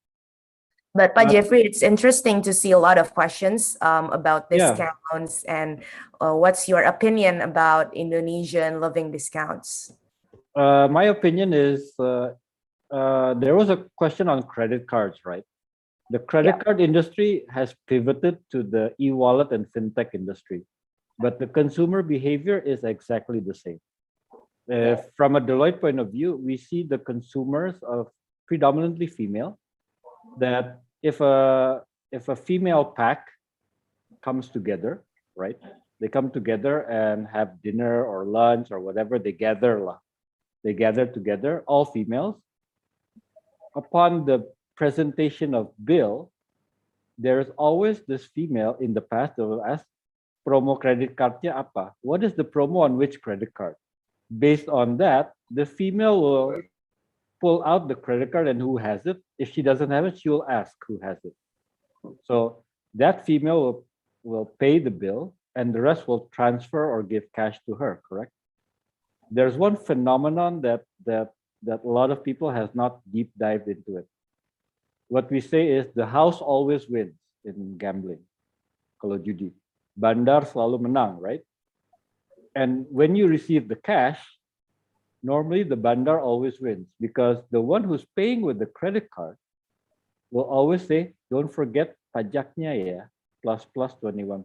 But Jeffrey, it's interesting to see a lot of questions about discounts and what's your opinion about Indonesian living discounts? My opinion is there was a question on credit cards, right? The credit card industry has pivoted to the e-wallet and fintech industry, but the consumer behavior is exactly the same. From a Deloitte point of view, we see the consumers of predominantly female, that if a female pack comes together, right? They come together and have dinner or lunch or whatever, they gather together, all females. Upon the presentation of bill, there's always this female in the past that will ask, promo credit cardnya apa? What is the promo on which credit card? Based on that, the female will pull out the credit card and who has it. If she doesn't have it, she will ask who has it. So that female will pay the bill and the rest will transfer or give cash to her, correct? There's one phenomenon that a lot of people has not deep dived into it. What we say is the house always wins in gambling, kalau judi. bandar selalu menang, right? And when you receive the cash, normally the bandar always wins because the one who's paying with the credit card will always say, don't forget pajaknya ya, plus 21%.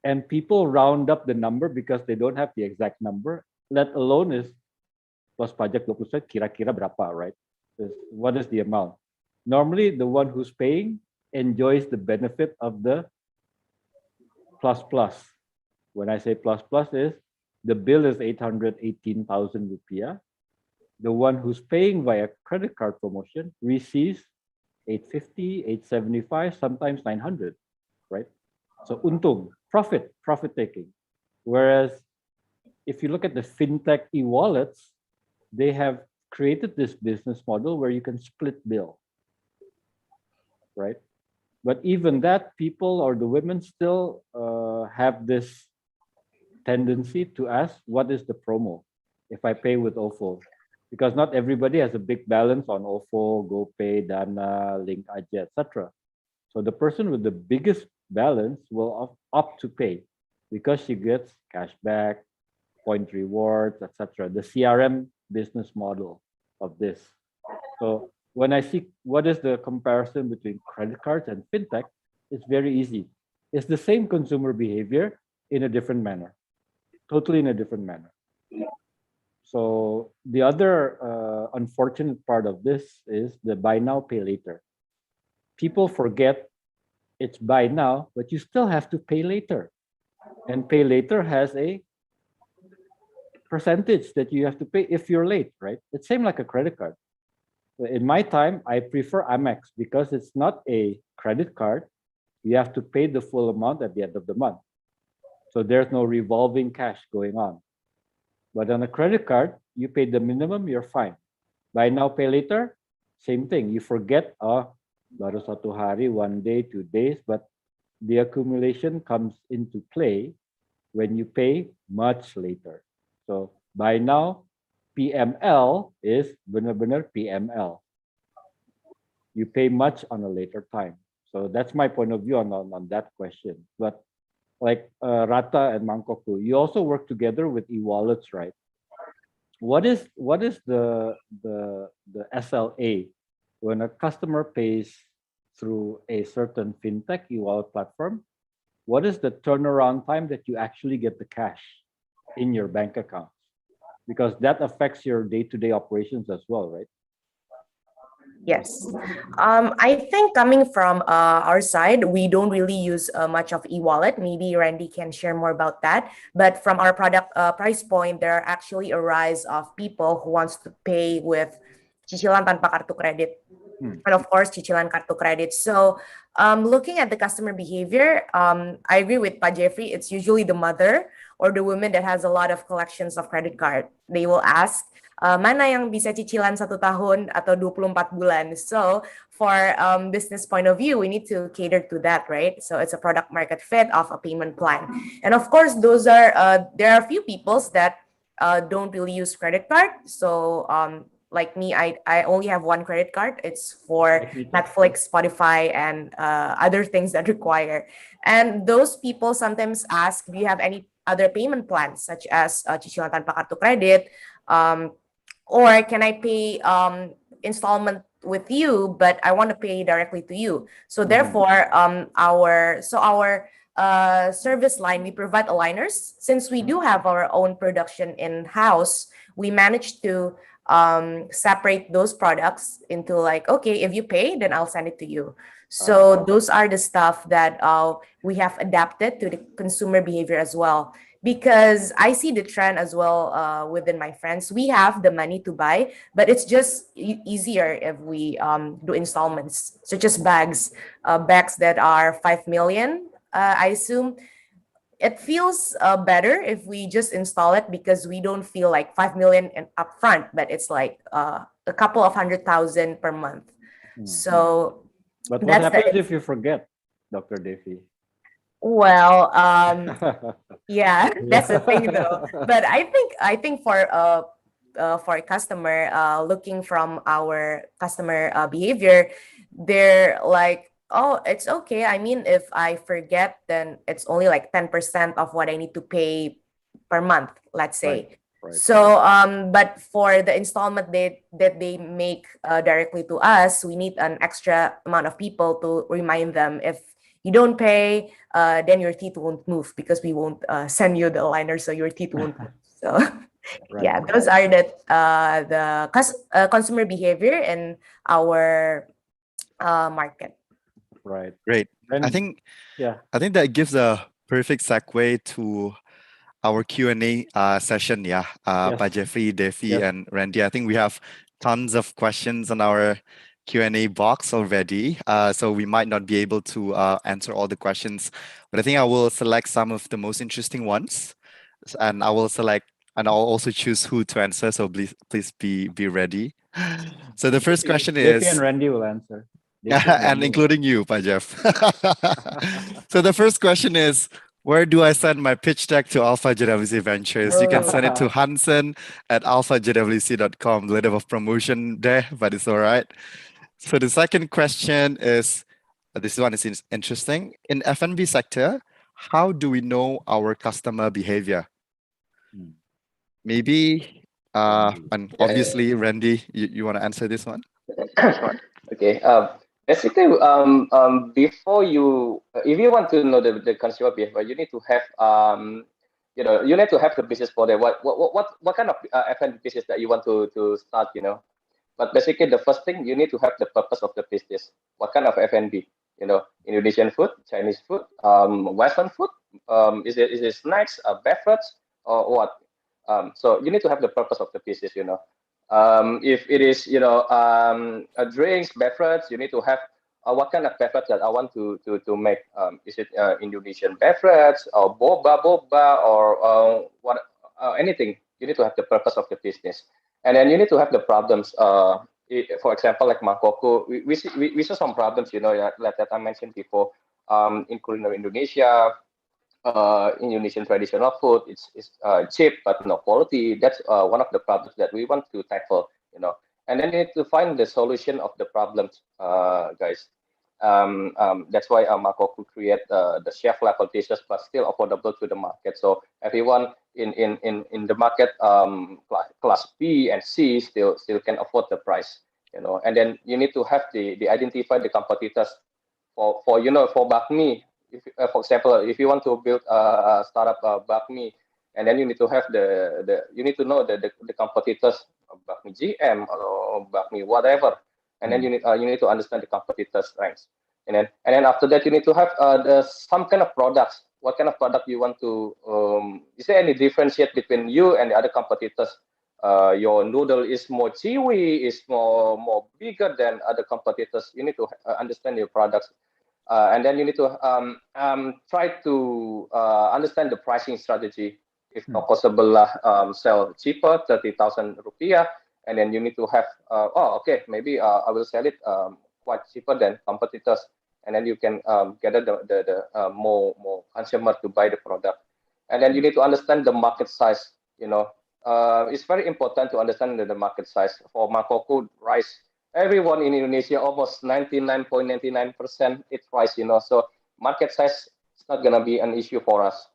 And people round up the number because they don't have the exact number, let alone is plus pajak 20%, kira-kira berapa, right? What is the amount? Normally, the one who's paying enjoys the benefit of the plus plus. When I say plus plus is, the bill is 818,000 rupiah. The one who's paying via credit card promotion receives 850, 875, sometimes 900, right? So untung, profit taking. Whereas if you look at the fintech e-wallets, they have created this business model where you can split bill, right? But even that, people or the women still have this tendency to ask, what is the promo if I pay with OFO? Because not everybody has a big balance on OFO, GoPay, Dana, Link Aja, etc. So the person with the biggest balance will opt to pay because she gets cashback, point rewards, etc. The CRM business model of this. So when I see what is the comparison between credit cards and fintech, it's very easy. It's the same consumer behavior in a different manner, totally in a different manner. So the other unfortunate part of this is the buy now, pay later. People forget it's buy now, but you still have to pay later. And pay later has a percentage that you have to pay if you're late, right? It's same like a credit card. In my time, I prefer Amex because it's not a credit card. You have to pay the full amount at the end of the month. So there's no revolving cash going on. But on a credit card, you pay the minimum, you're fine. Buy now, pay later, same thing. You forget, baru satu hari, 1 day, 2 days, but the accumulation comes into play when you pay much later. So buy now, PML is benar-benar PML. You pay much on a later time. So that's my point of view on that question. But like Rata and Mangkokku, you also work together with e-wallets, right? What is the SLA when a customer pays through a certain fintech e-wallet platform? What is the turnaround time that you actually get the cash in your bank account? Because that affects your day-to-day operations as well, right? Yes. I think coming from our side, we don't really use much of e-wallet. Maybe Randy can share more about that. But from our product price point, there are actually a rise of people who wants to pay with cicilan tanpa kartu kredit. And of course, cicilan kartu kredit. So looking at the customer behavior, I agree with Pak Jeffrey. It's usually the mother or the woman that has a lot of collections of credit card. They will ask, mana yang bisa cicilan 1 tahun atau 24 bulan. So for business point of view, we need to cater to that, right? So it's a product market fit of a payment plan. And of course, those are there are a few peoples that don't really use credit card. So like me, I only have one credit card. It's for Netflix, Spotify, and other things that require. And those people sometimes ask, do you have any other payment plans, such as cicilan tanpa kartu kredit, or can I pay installment with you, but I want to pay directly to you. So therefore, our service line, we provide aligners. Since we do have our own production in-house, we managed to separate those products into like, okay, if you pay, then I'll send it to you. So those are the stuff that we have adapted to the consumer behavior as well. Because I see the trend as well within my friends. We have the money to buy, but it's just easier if we do installments, such as bags that are 5 million. I assume it feels better if we just install it because we don't feel like 5 million upfront, but it's like a couple of 100,000 per month. So, but what happens if you forget, Dr. Devi? Well, yeah, that's the thing though. But I think for a customer looking from our customer behavior, they're like, Oh, it's okay. I mean, if I forget, then it's only like 10% of what I need to pay per month, let's Right. say. Right. So, but for the installment that they make directly to us, we need an extra amount of people to remind them if you don't pay, then your teeth won't move because we won't send you the aligner, so your teeth won't move. So, Right. yeah, those are the consumer behavior in our market. Right. Great. I And think yeah. I think that gives a perfect segue to our Q&A session. Yeah, by Yes. Jeffrey, Devi, Yes. and Randy. I think we have tons of questions on our Q&A box already. So we might not be able to answer all the questions, but I think I will select some of the most interesting ones, and I will select and I'll also choose who to answer. So please be ready. So the first question Devi and is, Randy will answer. Devi and and Randy will including you, Pa Jeff. So the first question is, where do I send my pitch deck to Alpha JWC Ventures? You can send it to Oh. Hansen at alphajwc.com. A little bit of promotion there, but it's all right. So the second question is, this one is interesting. In F&B sector, how do we know our customer behavior? Hmm. Maybe, Randy. and Yeah. obviously, Randy, you want to answer this one? Okay. Basically, before you, if you want to know the consumer behavior, you need to have, you need to have the business model. What kind of F&B business that you want to start, But basically, the first thing you need to have the purpose of the business. What kind of F&B? Indonesian food, Chinese food, Western food. Is it snacks, beverage, or what? So you need to have the purpose of the business. If it is, a drinks, beverage, you need to have what kind of beverage that I want to make. Is it Indonesian beverage or boba or what anything? You need to have the purpose of the business, and then you need to have the problems. For example, like Mangkokku, we saw some problems, like that I mentioned before, in culinary Indonesia. Indonesian traditional food. It's cheap but no quality. That's one of the problems that we want to tackle. And then you need to find the solution of the problems, guys. That's why Makoku create the chef level dishes, but still affordable to the market. So everyone in the market, class B and C still can afford the price. And then you need to have the identify the competitors for bakmi. If, for example, if you want to build a startup bakmi, and then you need to have you need to know the competitors of bakmi GM or bakmi whatever, and then you need to understand the competitors' ranks, and then after that you need to have some kind of products. What kind of product you want to? Is there any differentiate between you and the other competitors? Your noodle is more chewy, is more bigger than other competitors. You need to understand your products, and then you need to try to understand the pricing strategy. If possible, sell cheaper, 30,000 rupiah, and then you need to have, okay, maybe I will sell it quite cheaper than competitors, and then you can gather the more consumer to buy the product. And then you need to understand the market size. It's very important to understand the market size. For Mangkokku rice, everyone in Indonesia, almost 99.99% it rice. So market size is not gonna be an issue for us.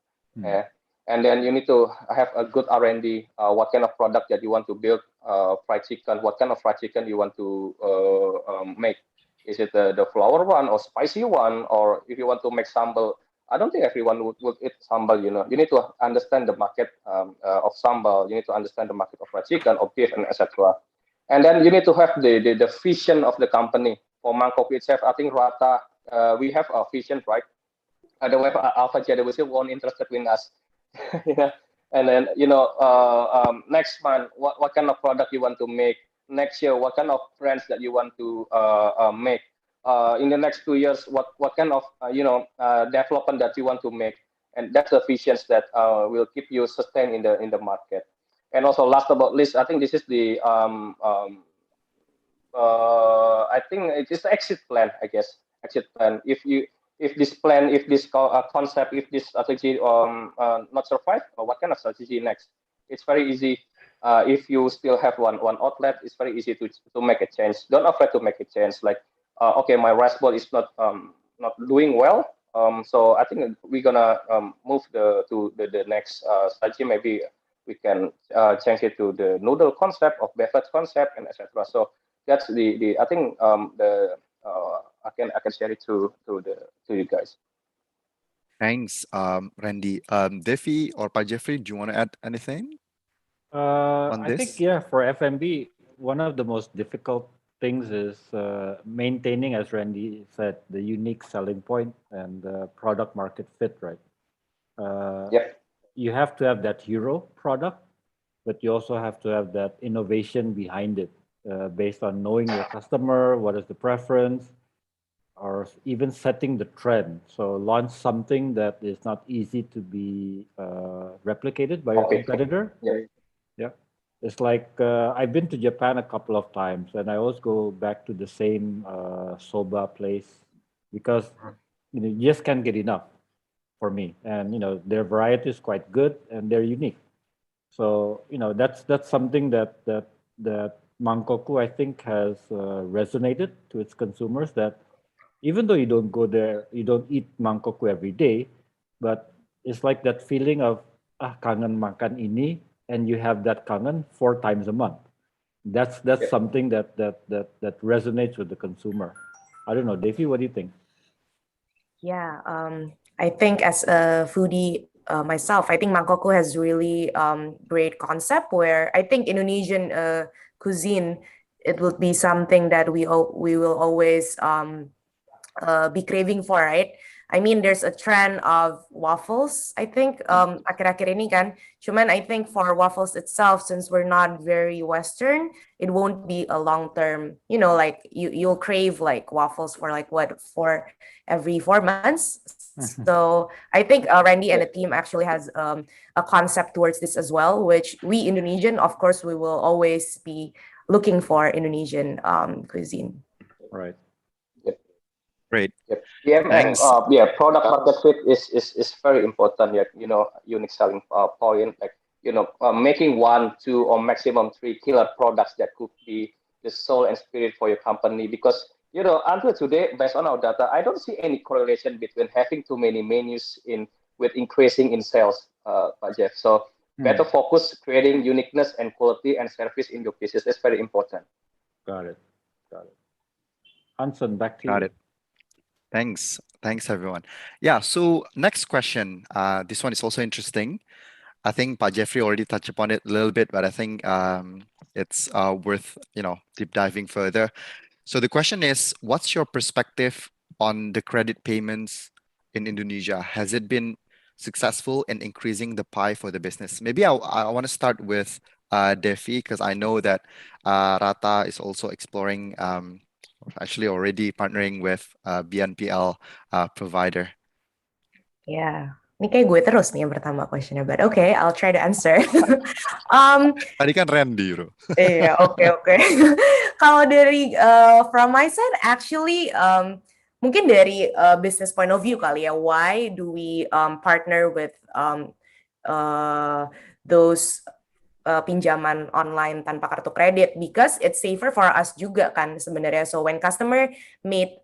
And then you need to have a good R&D. What kind of product that you want to build? Fried chicken. What kind of fried chicken you want to make? Is it the flour one or spicy one? Or if you want to make sambal, I don't think everyone would eat sambal. You need to understand the market of sambal. You need to understand the market of fried chicken or beef and etc. And then you need to have the vision of the company. For Mangkokku itself, I think Rata, we have a vision, right? The web Alpha JWC won't interested in us. Yeah. And then next month, what kind of product you want to make? Next year, what kind of brands that you want to make? In the next 2 years, what kind of development that you want to make? And that's the visions that will keep you sustained in the market. And also, last but not least, I think this is the I think it is the exit plan. I guess exit plan. If this plan, if this concept, if this strategy not survive, what kind of strategy next? It's very easy. If you still have one outlet, it's very easy to make a change. Don't afraid to make a change. Like okay, my rice bowl is not doing well. So I think we're gonna move to the next strategy. Maybe we can change it to the noodle concept of beverage concept and etc. So that's the I think the I can share it to you guys. Thanks, Randy. Devi or Pa Jeffrey, do you want to add anything on I think, this? yeah, for F&B, one of the most difficult things is maintaining, as Randy said, the unique selling point and the product market fit, right? Yep. You have to have that hero product, but you also have to have that innovation behind it, based on knowing your customer, what is the preference, or even setting the trend. So launch something that is not easy to be replicated by your Okay. competitor. Yeah. Yeah. It's like I've been to Japan a couple of times, and I always go back to the same soba place because you just can't get enough for me. And their variety is quite good and they're unique. So that's something that Mangkokku I think has resonated to its consumers. That even though you don't go there, you don't eat Mangkokku every day, but it's like that feeling of kangen makan ini, and you have that kangen 4 times a month. That's Yeah. something that resonates with the consumer. I don't know, Devi, what do you think? Yeah, I think as a foodie myself, I think Mangkokku has really great concept where I think Indonesian cuisine, it would be something that we will always be craving for, right? I mean, there's a trend of waffles, I think, akhir-akhir ini kan. Cuman I think for waffles itself, since we're not very Western, it won't be a long term, like you'll crave like waffles for like what, for every 4 months. So I think Randy and the team actually has a concept towards this as well, which we Indonesian, of course, we will always be looking for Indonesian cuisine. Right. Great. Yep. Yeah, Thanks. product market fit is very important. Yeah, unique selling point, like making 1, 2, or maximum 3 killer products that could be the soul and spirit for your company. Because until today, based on our data, I don't see any correlation between having too many menus with increasing in sales, Pak Jeff. So better focus creating uniqueness and quality and service in your business. That's very important. Got it. Hansen, back to Got you. it. Thanks, everyone. Yeah, so next question. This one is also interesting. I think Pa Jeffrey already touched upon it a little bit, but I think it's worth deep diving further. So the question is, what's your perspective on the credit payments in Indonesia? Has it been successful in increasing the pie for the business? Maybe I want to start with Devi, because I know that Rata is also exploring, actually already partnering with BNPL provider. Yeah. Ini kayak gue terus nih yang pertama questionnya, but okay, I'll try to answer. Tadi kan Randy, bro. Iya, oke. Kalau dari from my side, actually, mungkin dari business point of view kali ya, why do we partner with those pinjaman online tanpa kartu kredit? Because it's safer for us juga kan sebenarnya. So when customer made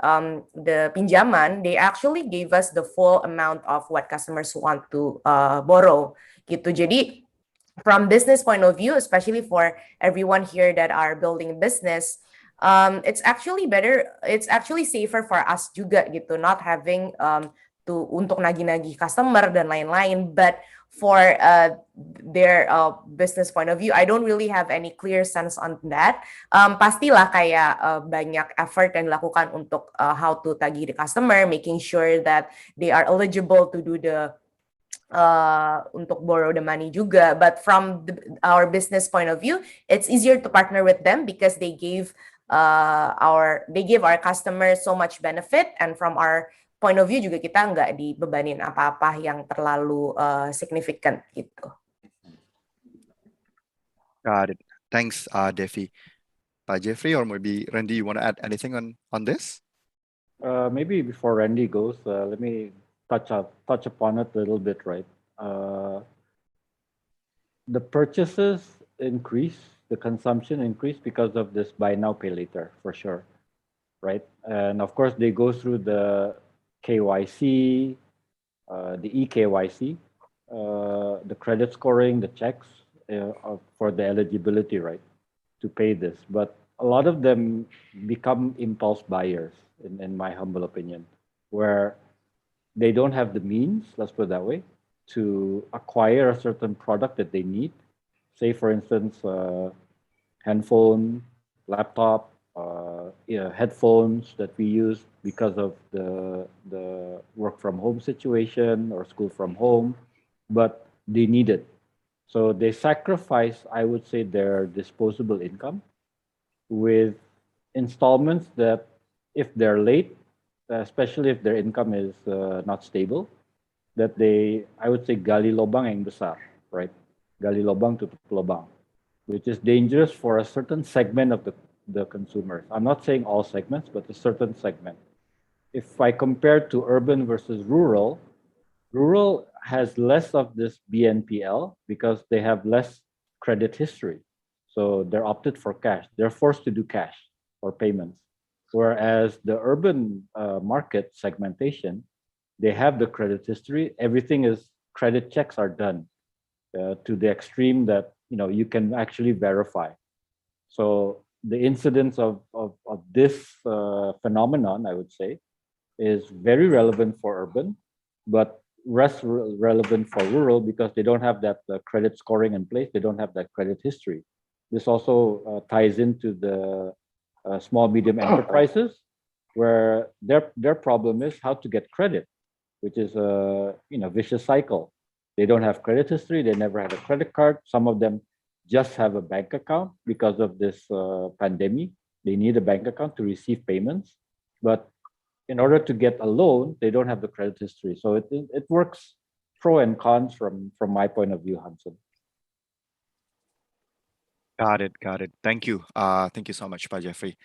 the pinjaman, they actually gave us the full amount of what customers want to borrow gitu. Jadi from business point of view, especially for everyone here that are building a business, it's actually better, it's actually safer for us juga gitu, not having untuk nagih-nagih customer dan lain-lain. But for their business point of view, I don't really have any clear sense on that. Pastilah kayak banyak effort yang dilakukan untuk how to tagih the customer, making sure that they are eligible to do the untuk borrow the money juga. But from our business point of view, it's easier to partner with them because they give our customers so much benefit, and from our point of view juga kita nggak dibebanin apa-apa yang terlalu significant gitu. Got it. Thanks, Devi. Pa Jeffrey or maybe Randy, you want to add anything on this? Maybe before Randy goes, let me touch upon it a little bit, right? The purchases increase, the consumption increase because of this buy now, pay later, for sure, right? And of course, they go through the KYC, the eKYC, the credit scoring, the checks for the eligibility, right, to pay this. But a lot of them become impulse buyers, in my humble opinion, where they don't have the means, let's put it that way, to acquire a certain product that they need. Say, for instance, handphone, laptop, headphones that we use because of the work from home situation or school from home, but they need it. So they sacrifice, I would say, their disposable income with installments that, if they're late, especially if their income is not stable, that they, I would say, gali lobang yang besar, right? Gali lobang tutup lobang, which is dangerous for a certain segment of the consumers. I'm not saying all segments, but a certain segment. If I compare to urban versus rural, rural has less of this BNPL because they have less credit history. So they're opted for cash. They're forced to do cash or payments. Whereas the urban market segmentation, they have the credit history. Everything is, credit checks are done to the extreme that you can actually verify. So the incidence of this phenomenon, I would say, is very relevant for urban, but less relevant for rural because they don't have that credit scoring in place. They don't have that credit history. This also ties into the small medium enterprises, where their problem is how to get credit, which is a vicious cycle. They don't have credit history. They never had a credit card. Some of them just have a bank account because of this pandemic. They need a bank account to receive payments, but in order to get a loan, they don't have the credit history. So it works pro and cons from my point of view, Hansen. Got it. Got it. Thank you. Thank you so much, Pa Jeffrey.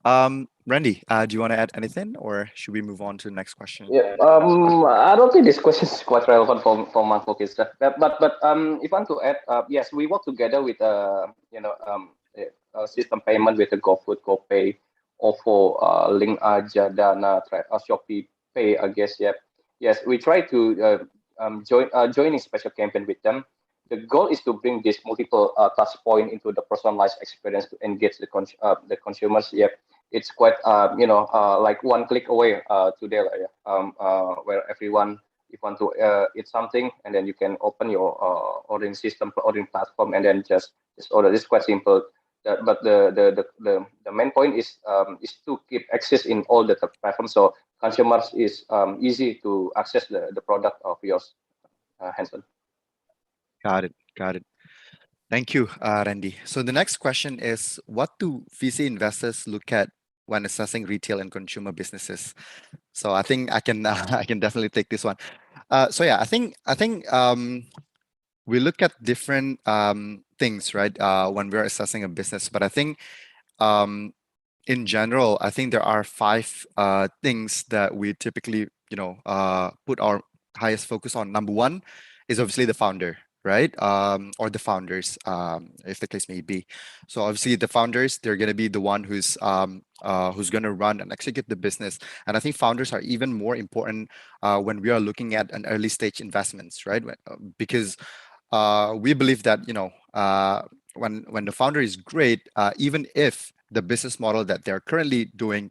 Randy, do you want to add anything, or should we move on to the next question? Yeah, I don't think this question is quite relevant for Mangkok itself. But if I want to add, yes, we work together with a system payment with the GoFood, GoPay, OVO, Link Aja, Dana, Shopee Pay, I guess. Yeah, yes, we try to joining special campaign with them. The goal is to bring this multiple touch point into the personalized experience to engage the consumers. Yeah, it's quite like one click away today, where everyone, if want to eat something, and then you can open your ordering system, ordering platform, and then just order. It's quite simple. But the main point is to keep access in all the platforms, so consumers is easy to access the product of yours, Hanson. Got it. Got it. Thank you, Randy. So the next question is, what do VC investors look at when assessing retail and consumer businesses? So I think I can I can definitely take this one. So yeah, I think we look at different things, right? When we're assessing a business, but I think um, in general, I think there are five things that we typically, put our highest focus on. Number one is obviously the founder, right? Or the founders, if the case may be. So obviously the founders, they're going to be the one who's going to run and execute the business. And I think founders are even more important when we are looking at an early stage investments, right? Because we believe that when the founder is great, even if the business model that they're currently doing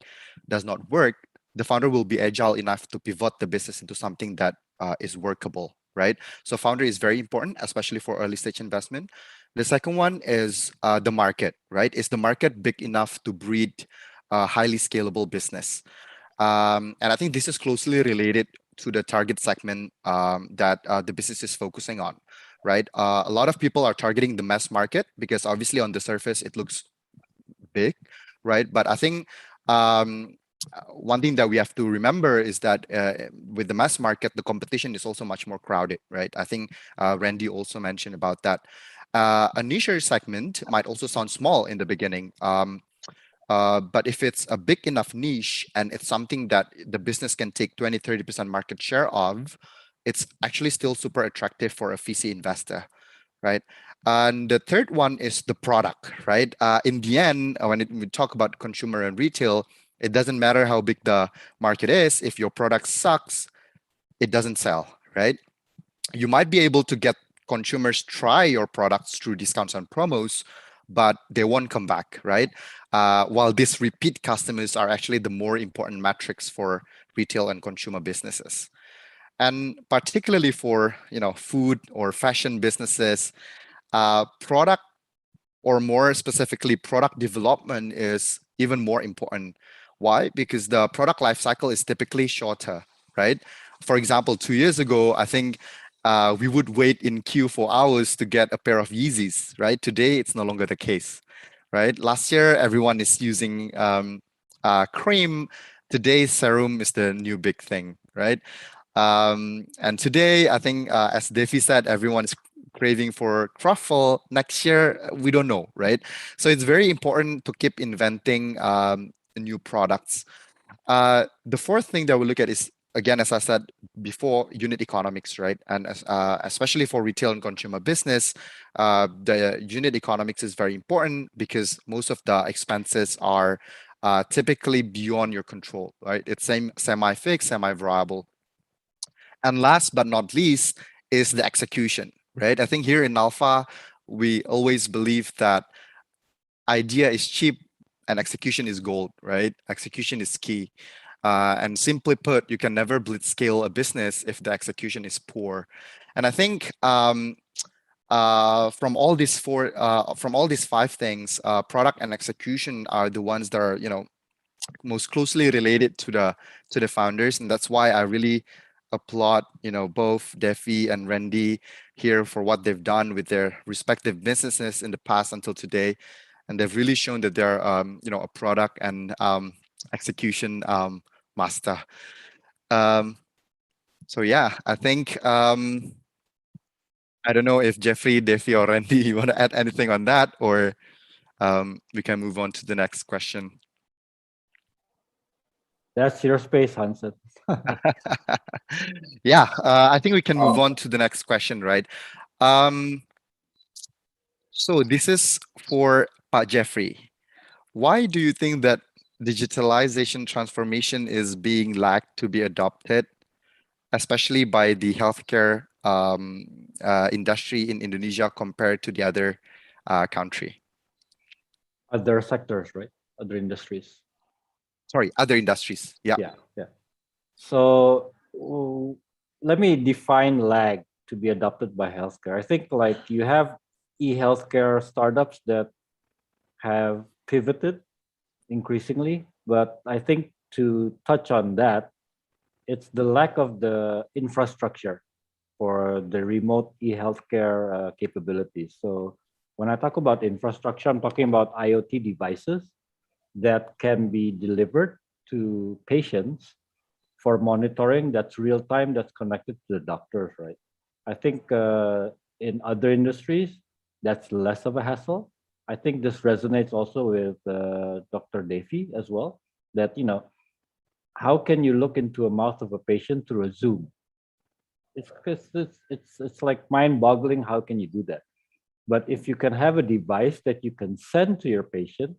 does not work, the founder will be agile enough to pivot the business into something that is workable, right? So founder is very important, especially for early stage investment. The second one is the market, right? Is the market big enough to breed a highly scalable business? And I think this is closely related to the target segment that the business is focusing on, right? A lot of people are targeting the mass market because obviously on the surface it looks big, right? But I think one thing that we have to remember is that with the mass market, the competition is also much more crowded, right? I think Randy also mentioned about that. A niche segment might also sound small in the beginning. But if it's a big enough niche and it's something that the business can take 20, 30% market share of, it's actually still super attractive for a VC investor, right? And the third one is the product, right? In the end, when we talk about consumer and retail, It doesn't matter how big the market is. If your product sucks, it doesn't sell, right? You might be able to get consumers try your products through discounts and promos, but they won't come back, right? While these repeat customers are actually the more important metrics for retail and consumer businesses. And particularly for food or fashion businesses, product, or more specifically product development, is even more important. Why? Because the product life cycle is typically shorter, right? For example, 2 years ago, I think we would wait in queue for hours to get a pair of Yeezys, right? Today, it's no longer the case, right? Last year, everyone is using cream. Today, serum is the new big thing, right? And today, I think, as Devi said, everyone is craving for truffle. Next year, we don't know, right? So it's very important to keep inventing new products. The fourth thing that we look at is, again, as I said before, unit economics, right? And especially for retail and consumer business, the unit economics is very important because most of the expenses are typically beyond your control, right? It's semi-fixed, semi-variable. And last but not least is the execution, right? I think here in Alpha, we always believe that idea is cheap and execution is gold, right? Execution is key. And simply put, you can never blitz scale a business if the execution is poor. And I think from all these five things, product and execution are the ones that are most closely related to the founders, and that's why I really applaud both Defi and Randy here for what they've done with their respective businesses in the past until today, and they've really shown that they're a product and execution master. So yeah, I think I don't know if Jeffrey, Defi, or Randy, you want to add anything on that, or we can move on to the next question. That's your space, Hansen. Yeah, I think we can move on to the next question, right? So this is for Pak Jeffrey. Why do you think that digitalization transformation is being lagged to be adopted, especially by the healthcare industry in Indonesia compared to the other country? Other sectors, right? Other industries. Sorry, other industries. Yeah. Yeah. So let me define lag to be adopted by healthcare. I think like you have e-healthcare startups that have pivoted increasingly, but I think to touch on that, it's the lack of the infrastructure for the remote e-healthcare capabilities. So when I talk about infrastructure, I'm talking about IoT devices that can be delivered to patients for monitoring that's real time, that's connected to the doctors, right? I think in other industries, that's less of a hassle. I think this resonates also with Dr. Devi as well, that, how can you look into a mouth of a patient through a Zoom? It's like mind-boggling. How can you do that? But if you can have a device that you can send to your patient,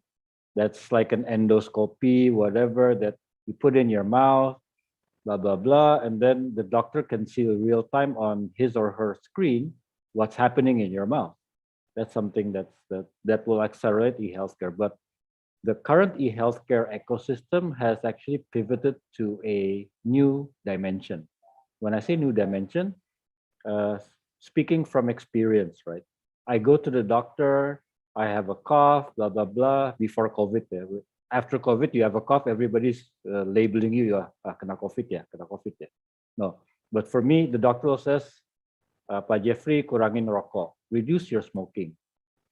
that's like an endoscopy, whatever, that you put in your mouth, blah, blah, blah, and then the doctor can see real time on his or her screen what's happening in your mouth. That's something that will accelerate e-healthcare. But the current e-healthcare ecosystem has actually pivoted to a new dimension. When I say new dimension, speaking from experience, right? I go to the doctor, I have a cough, blah, blah, blah, before COVID. After COVID, you have a cough, everybody's labeling you, kena COVID ya, kena COVID ya. No, but for me, the doctor says, Pak Jeffrey, kurangin rokok, reduce your smoking,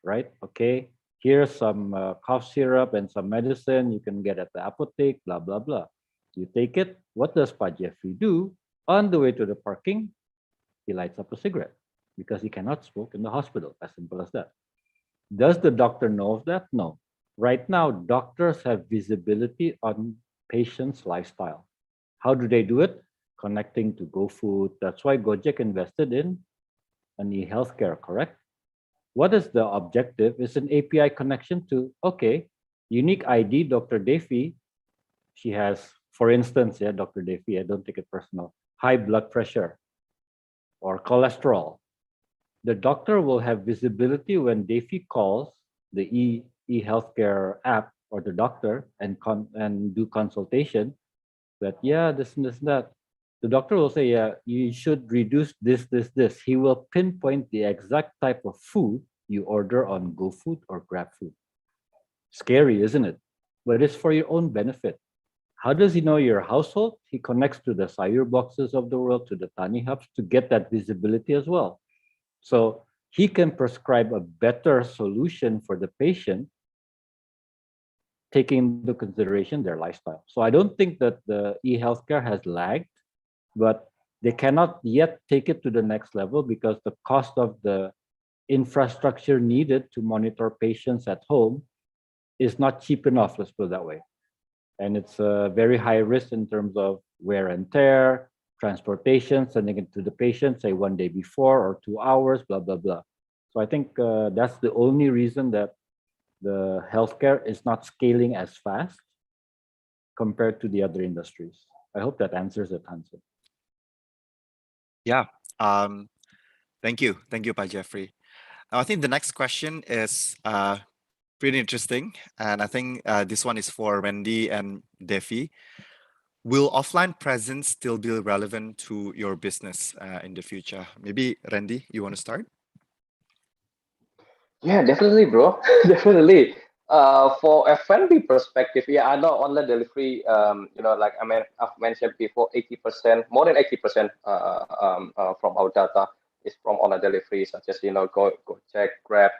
right? Okay, here's some cough syrup and some medicine you can get at the apotheke, blah, blah, blah. You take it, what does Pak Jeffrey do? On the way to the parking, he lights up a cigarette because he cannot smoke in the hospital, as simple as that. Does the doctor know of that? No. Right now, doctors have visibility on patients' lifestyle. How do they do it? Connecting to GoFood. That's why Gojek invested in an e-healthcare, correct? What is the objective? It's an API connection to, okay, unique ID, Dr. Devi, she has, for instance, yeah, Dr. Devi, I don't take it personal, high blood pressure or cholesterol, the doctor will have visibility when Devi calls the e-healthcare app or the doctor and do consultation that, yeah, this and this and that. The doctor will say, yeah, you should reduce this, this, this. He will pinpoint the exact type of food you order on GoFood or GrabFood. Scary, isn't it? But it's for your own benefit. How does he know your household? He connects to the Sayur boxes of the world, to the Tani hubs to get that visibility as well. So he can prescribe a better solution for the patient, taking into consideration their lifestyle. So I don't think that the e-healthcare has lagged, but they cannot yet take it to the next level because the cost of the infrastructure needed to monitor patients at home is not cheap enough, let's put it that way. And it's a very high risk in terms of wear and tear, transportation, sending it to the patient, say 1 day before or 2 hours, blah, blah, blah. So I think that's the only reason that the healthcare is not scaling as fast compared to the other industries. I hope that answers it, Hansen. Yeah. Thank you. Thank you, Pak Jeffrey. Now, I think the next question is pretty interesting. And I think this one is for Randy and Devi. Will offline presence still be relevant to your business in the future? Maybe Randy, you want to start? Yeah, definitely, bro. Definitely. For F&B perspective, yeah, I know online delivery. Like I've mentioned before, 80%, more than 80%, from our data is from online delivery, such as go check, Grab,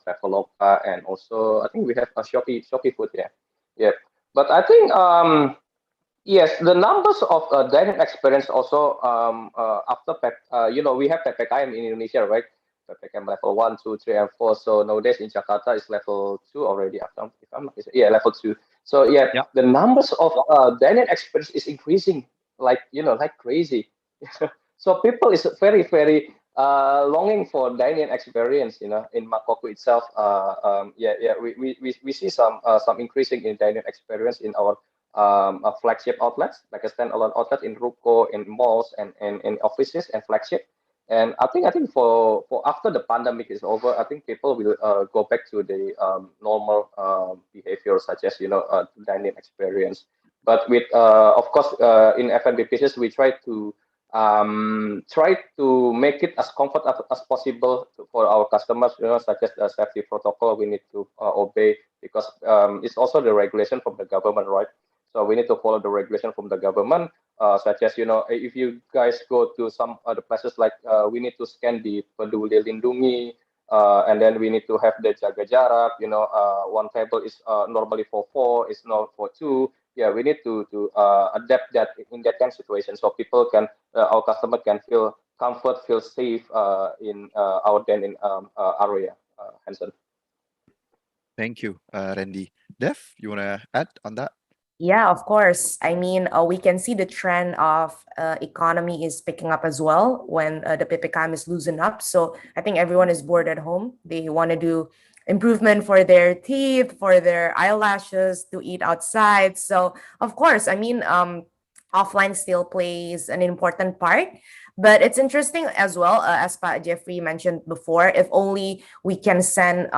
Traveloka, and also I think we have a Shopee Food. Yeah, yeah. But I think yes, the numbers of dining experience also after we have PPKM in Indonesia, right? PPKM level 1, 2, 3, and 4. So nowadays in Jakarta is level 2 already. If I'm not mistaken, yeah, level 2. So yeah, Yeah. the numbers of dining experience is increasing like crazy. So people is very very longing for dining experience. In Mangkokku itself. We see some increasing in dining experience in our flagship outlets, like a standalone outlet in Ruko, in malls, and in offices and flagship. And I think for after the pandemic is over, I think people will go back to the normal behavior, such as dining experience. But with of course in F&B business, we try to make it as comfort as possible for our customers, such as the safety protocol we need to obey, because it's also the regulation from the government, right? So we need to follow the regulation from the government, such as if you guys go to some other places, like we need to scan the Peduli Lindungi, and then we need to have the jaga jarak. One table is normally for four, is not for two. Yeah, we need to adapt that in that kind of situation, so people can our customer can feel comfort, feel safe in our dining area. Hansen. Thank you, Randy. Dev, you want to add on that? Yeah, of course. I mean, we can see the trend of economy is picking up as well when the PPKM is loosened up. So I think everyone is bored at home. They want to do improvement for their teeth, for their eyelashes, to eat outside. So of course, I mean, offline still plays an important part. But it's interesting as well, as Pak Jeffrey mentioned before, if only we can send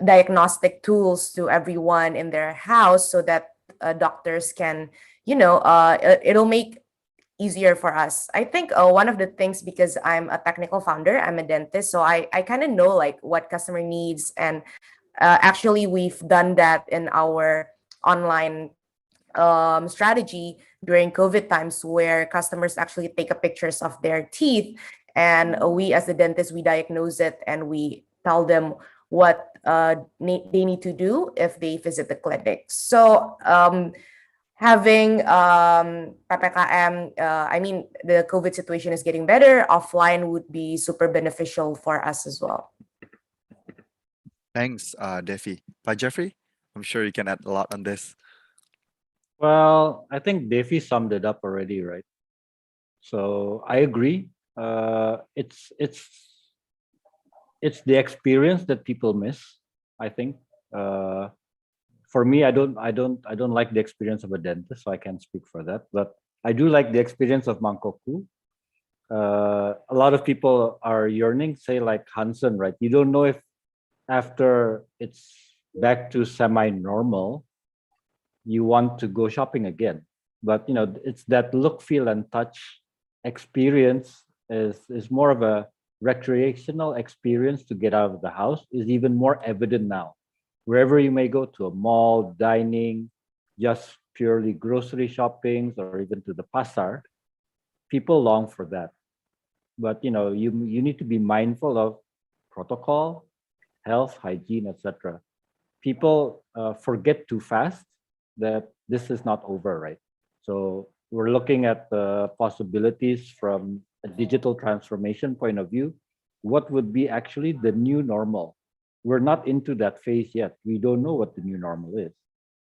diagnostic tools to everyone in their house so that doctors can, it'll make easier for us. I think one of the things, because I'm a technical founder, I'm a dentist, so I kind of know like what customer needs. And actually, we've done that in our online strategy during COVID times, where customers actually take a pictures of their teeth, and we as the dentist, we diagnose it and we tell them what they need to do if they visit the clinic. So having PPKM, I mean, the COVID situation is getting better. Offline would be super beneficial for us as well. Thanks, Devi. Pak Jeffrey, I'm sure you can add a lot on this. Well, I think Devi summed it up already, right? So I agree. It's the experience that people miss, I think. for me, I don't like the experience of a dentist, so I can't speak for that. But I do like the experience of Mangkokku. A lot of people are yearning, say like Hansen, right? You don't know if after it's back to semi-normal, you want to go shopping again. But it's that look, feel, and touch experience is more of a recreational experience to get out of the house is even more evident now. Wherever you may go, to a mall, dining, just purely grocery shoppings, or even to the pasar, people long for that. But you need to be mindful of protocol, health, hygiene, etc. People forget too fast that this is not over, right? So we're looking at the possibilities from a digital transformation point of view. What would be actually the new normal? We're not into that phase yet. We don't know what the new normal is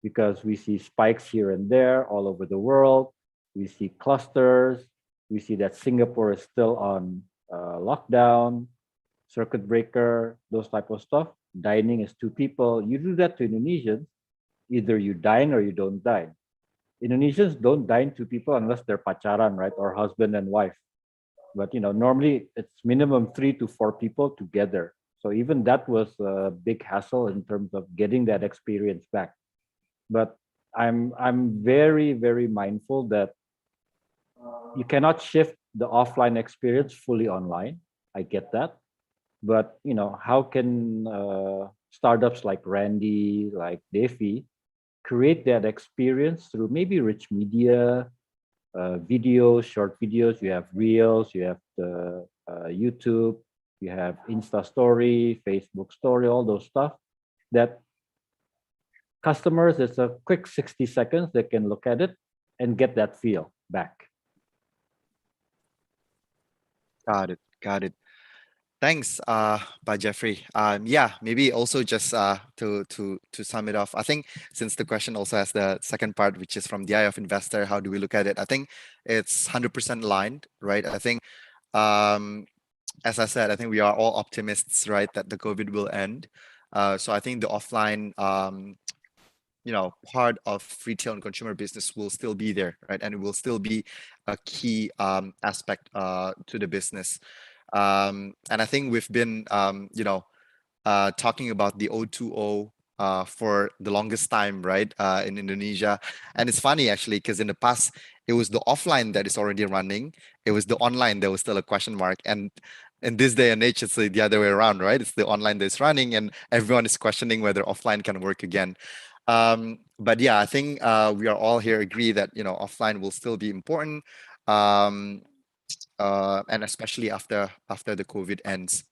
because we see spikes here and there all over the world. We see clusters. We see that Singapore is still on lockdown, circuit breaker, those type of stuff. Dining is 2 people. You do that to Indonesians, either you dine or you don't dine. Indonesians don't dine 2 people unless they're pacaran, right? Or husband and wife. But normally it's minimum 3 to 4 people together. So even that was a big hassle in terms of getting that experience back. But I'm very, very mindful that you cannot shift the offline experience fully online. I get that. But how can startups like Randy, like Devi, create that experience through maybe rich media, videos, short videos? You have Reels, you have the YouTube, you have Insta Story, Facebook Story, all those stuff that customers, it's a quick 60 seconds, they can look at it and get that feel back. Got it. Thanks, by Jeffrey. Yeah, maybe also just to sum it off, I think since the question also has the second part, which is from the eye of investor, how do we look at it? I think it's 100% aligned, right? I think, as I said, I think we are all optimists, right, that the COVID will end. So I think the offline, part of retail and consumer business will still be there, right? And it will still be a key aspect to the business. And I think we've been, talking about the O2O for the longest time, right, in Indonesia. And it's funny actually, because in the past, it was the offline that is already running. It was the online that was still a question mark. And in this day and age, it's the other way around, right? It's the online that's running, and everyone is questioning whether offline can work again. But yeah, I think we are all here agree that offline will still be important, and especially after the COVID ends.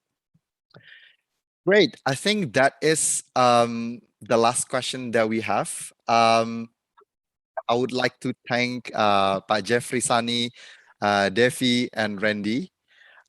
Great. I think that is the last question that we have. I would like to thank Pak Jeffrey, Sani, Devi, and Randy,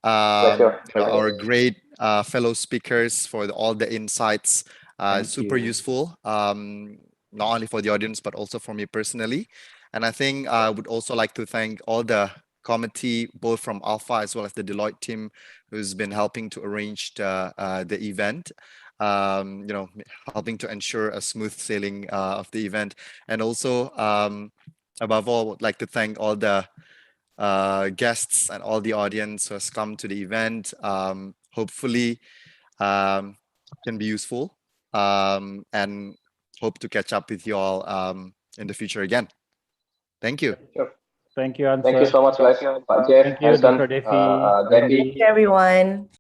Pleasure. our great fellow speakers, for all the insights. Thank Super you. useful, not only for the audience, but also for me personally. And I think I would also like to thank all the committee, both from Alpha as well as the Deloitte team, who's been helping to arrange the event, helping to ensure a smooth sailing of the event. And also, above all, would like to thank all the guests and all the audience who has come to the event. Hopefully, can be useful, and hope to catch up with you all in the future again. Thank you. Sure. Thank you, Hansen. Thank you so much, guys. Pak Jeff, Thank you, Hansen, Dr. Devi, Devi. Randy. Thank you, everyone.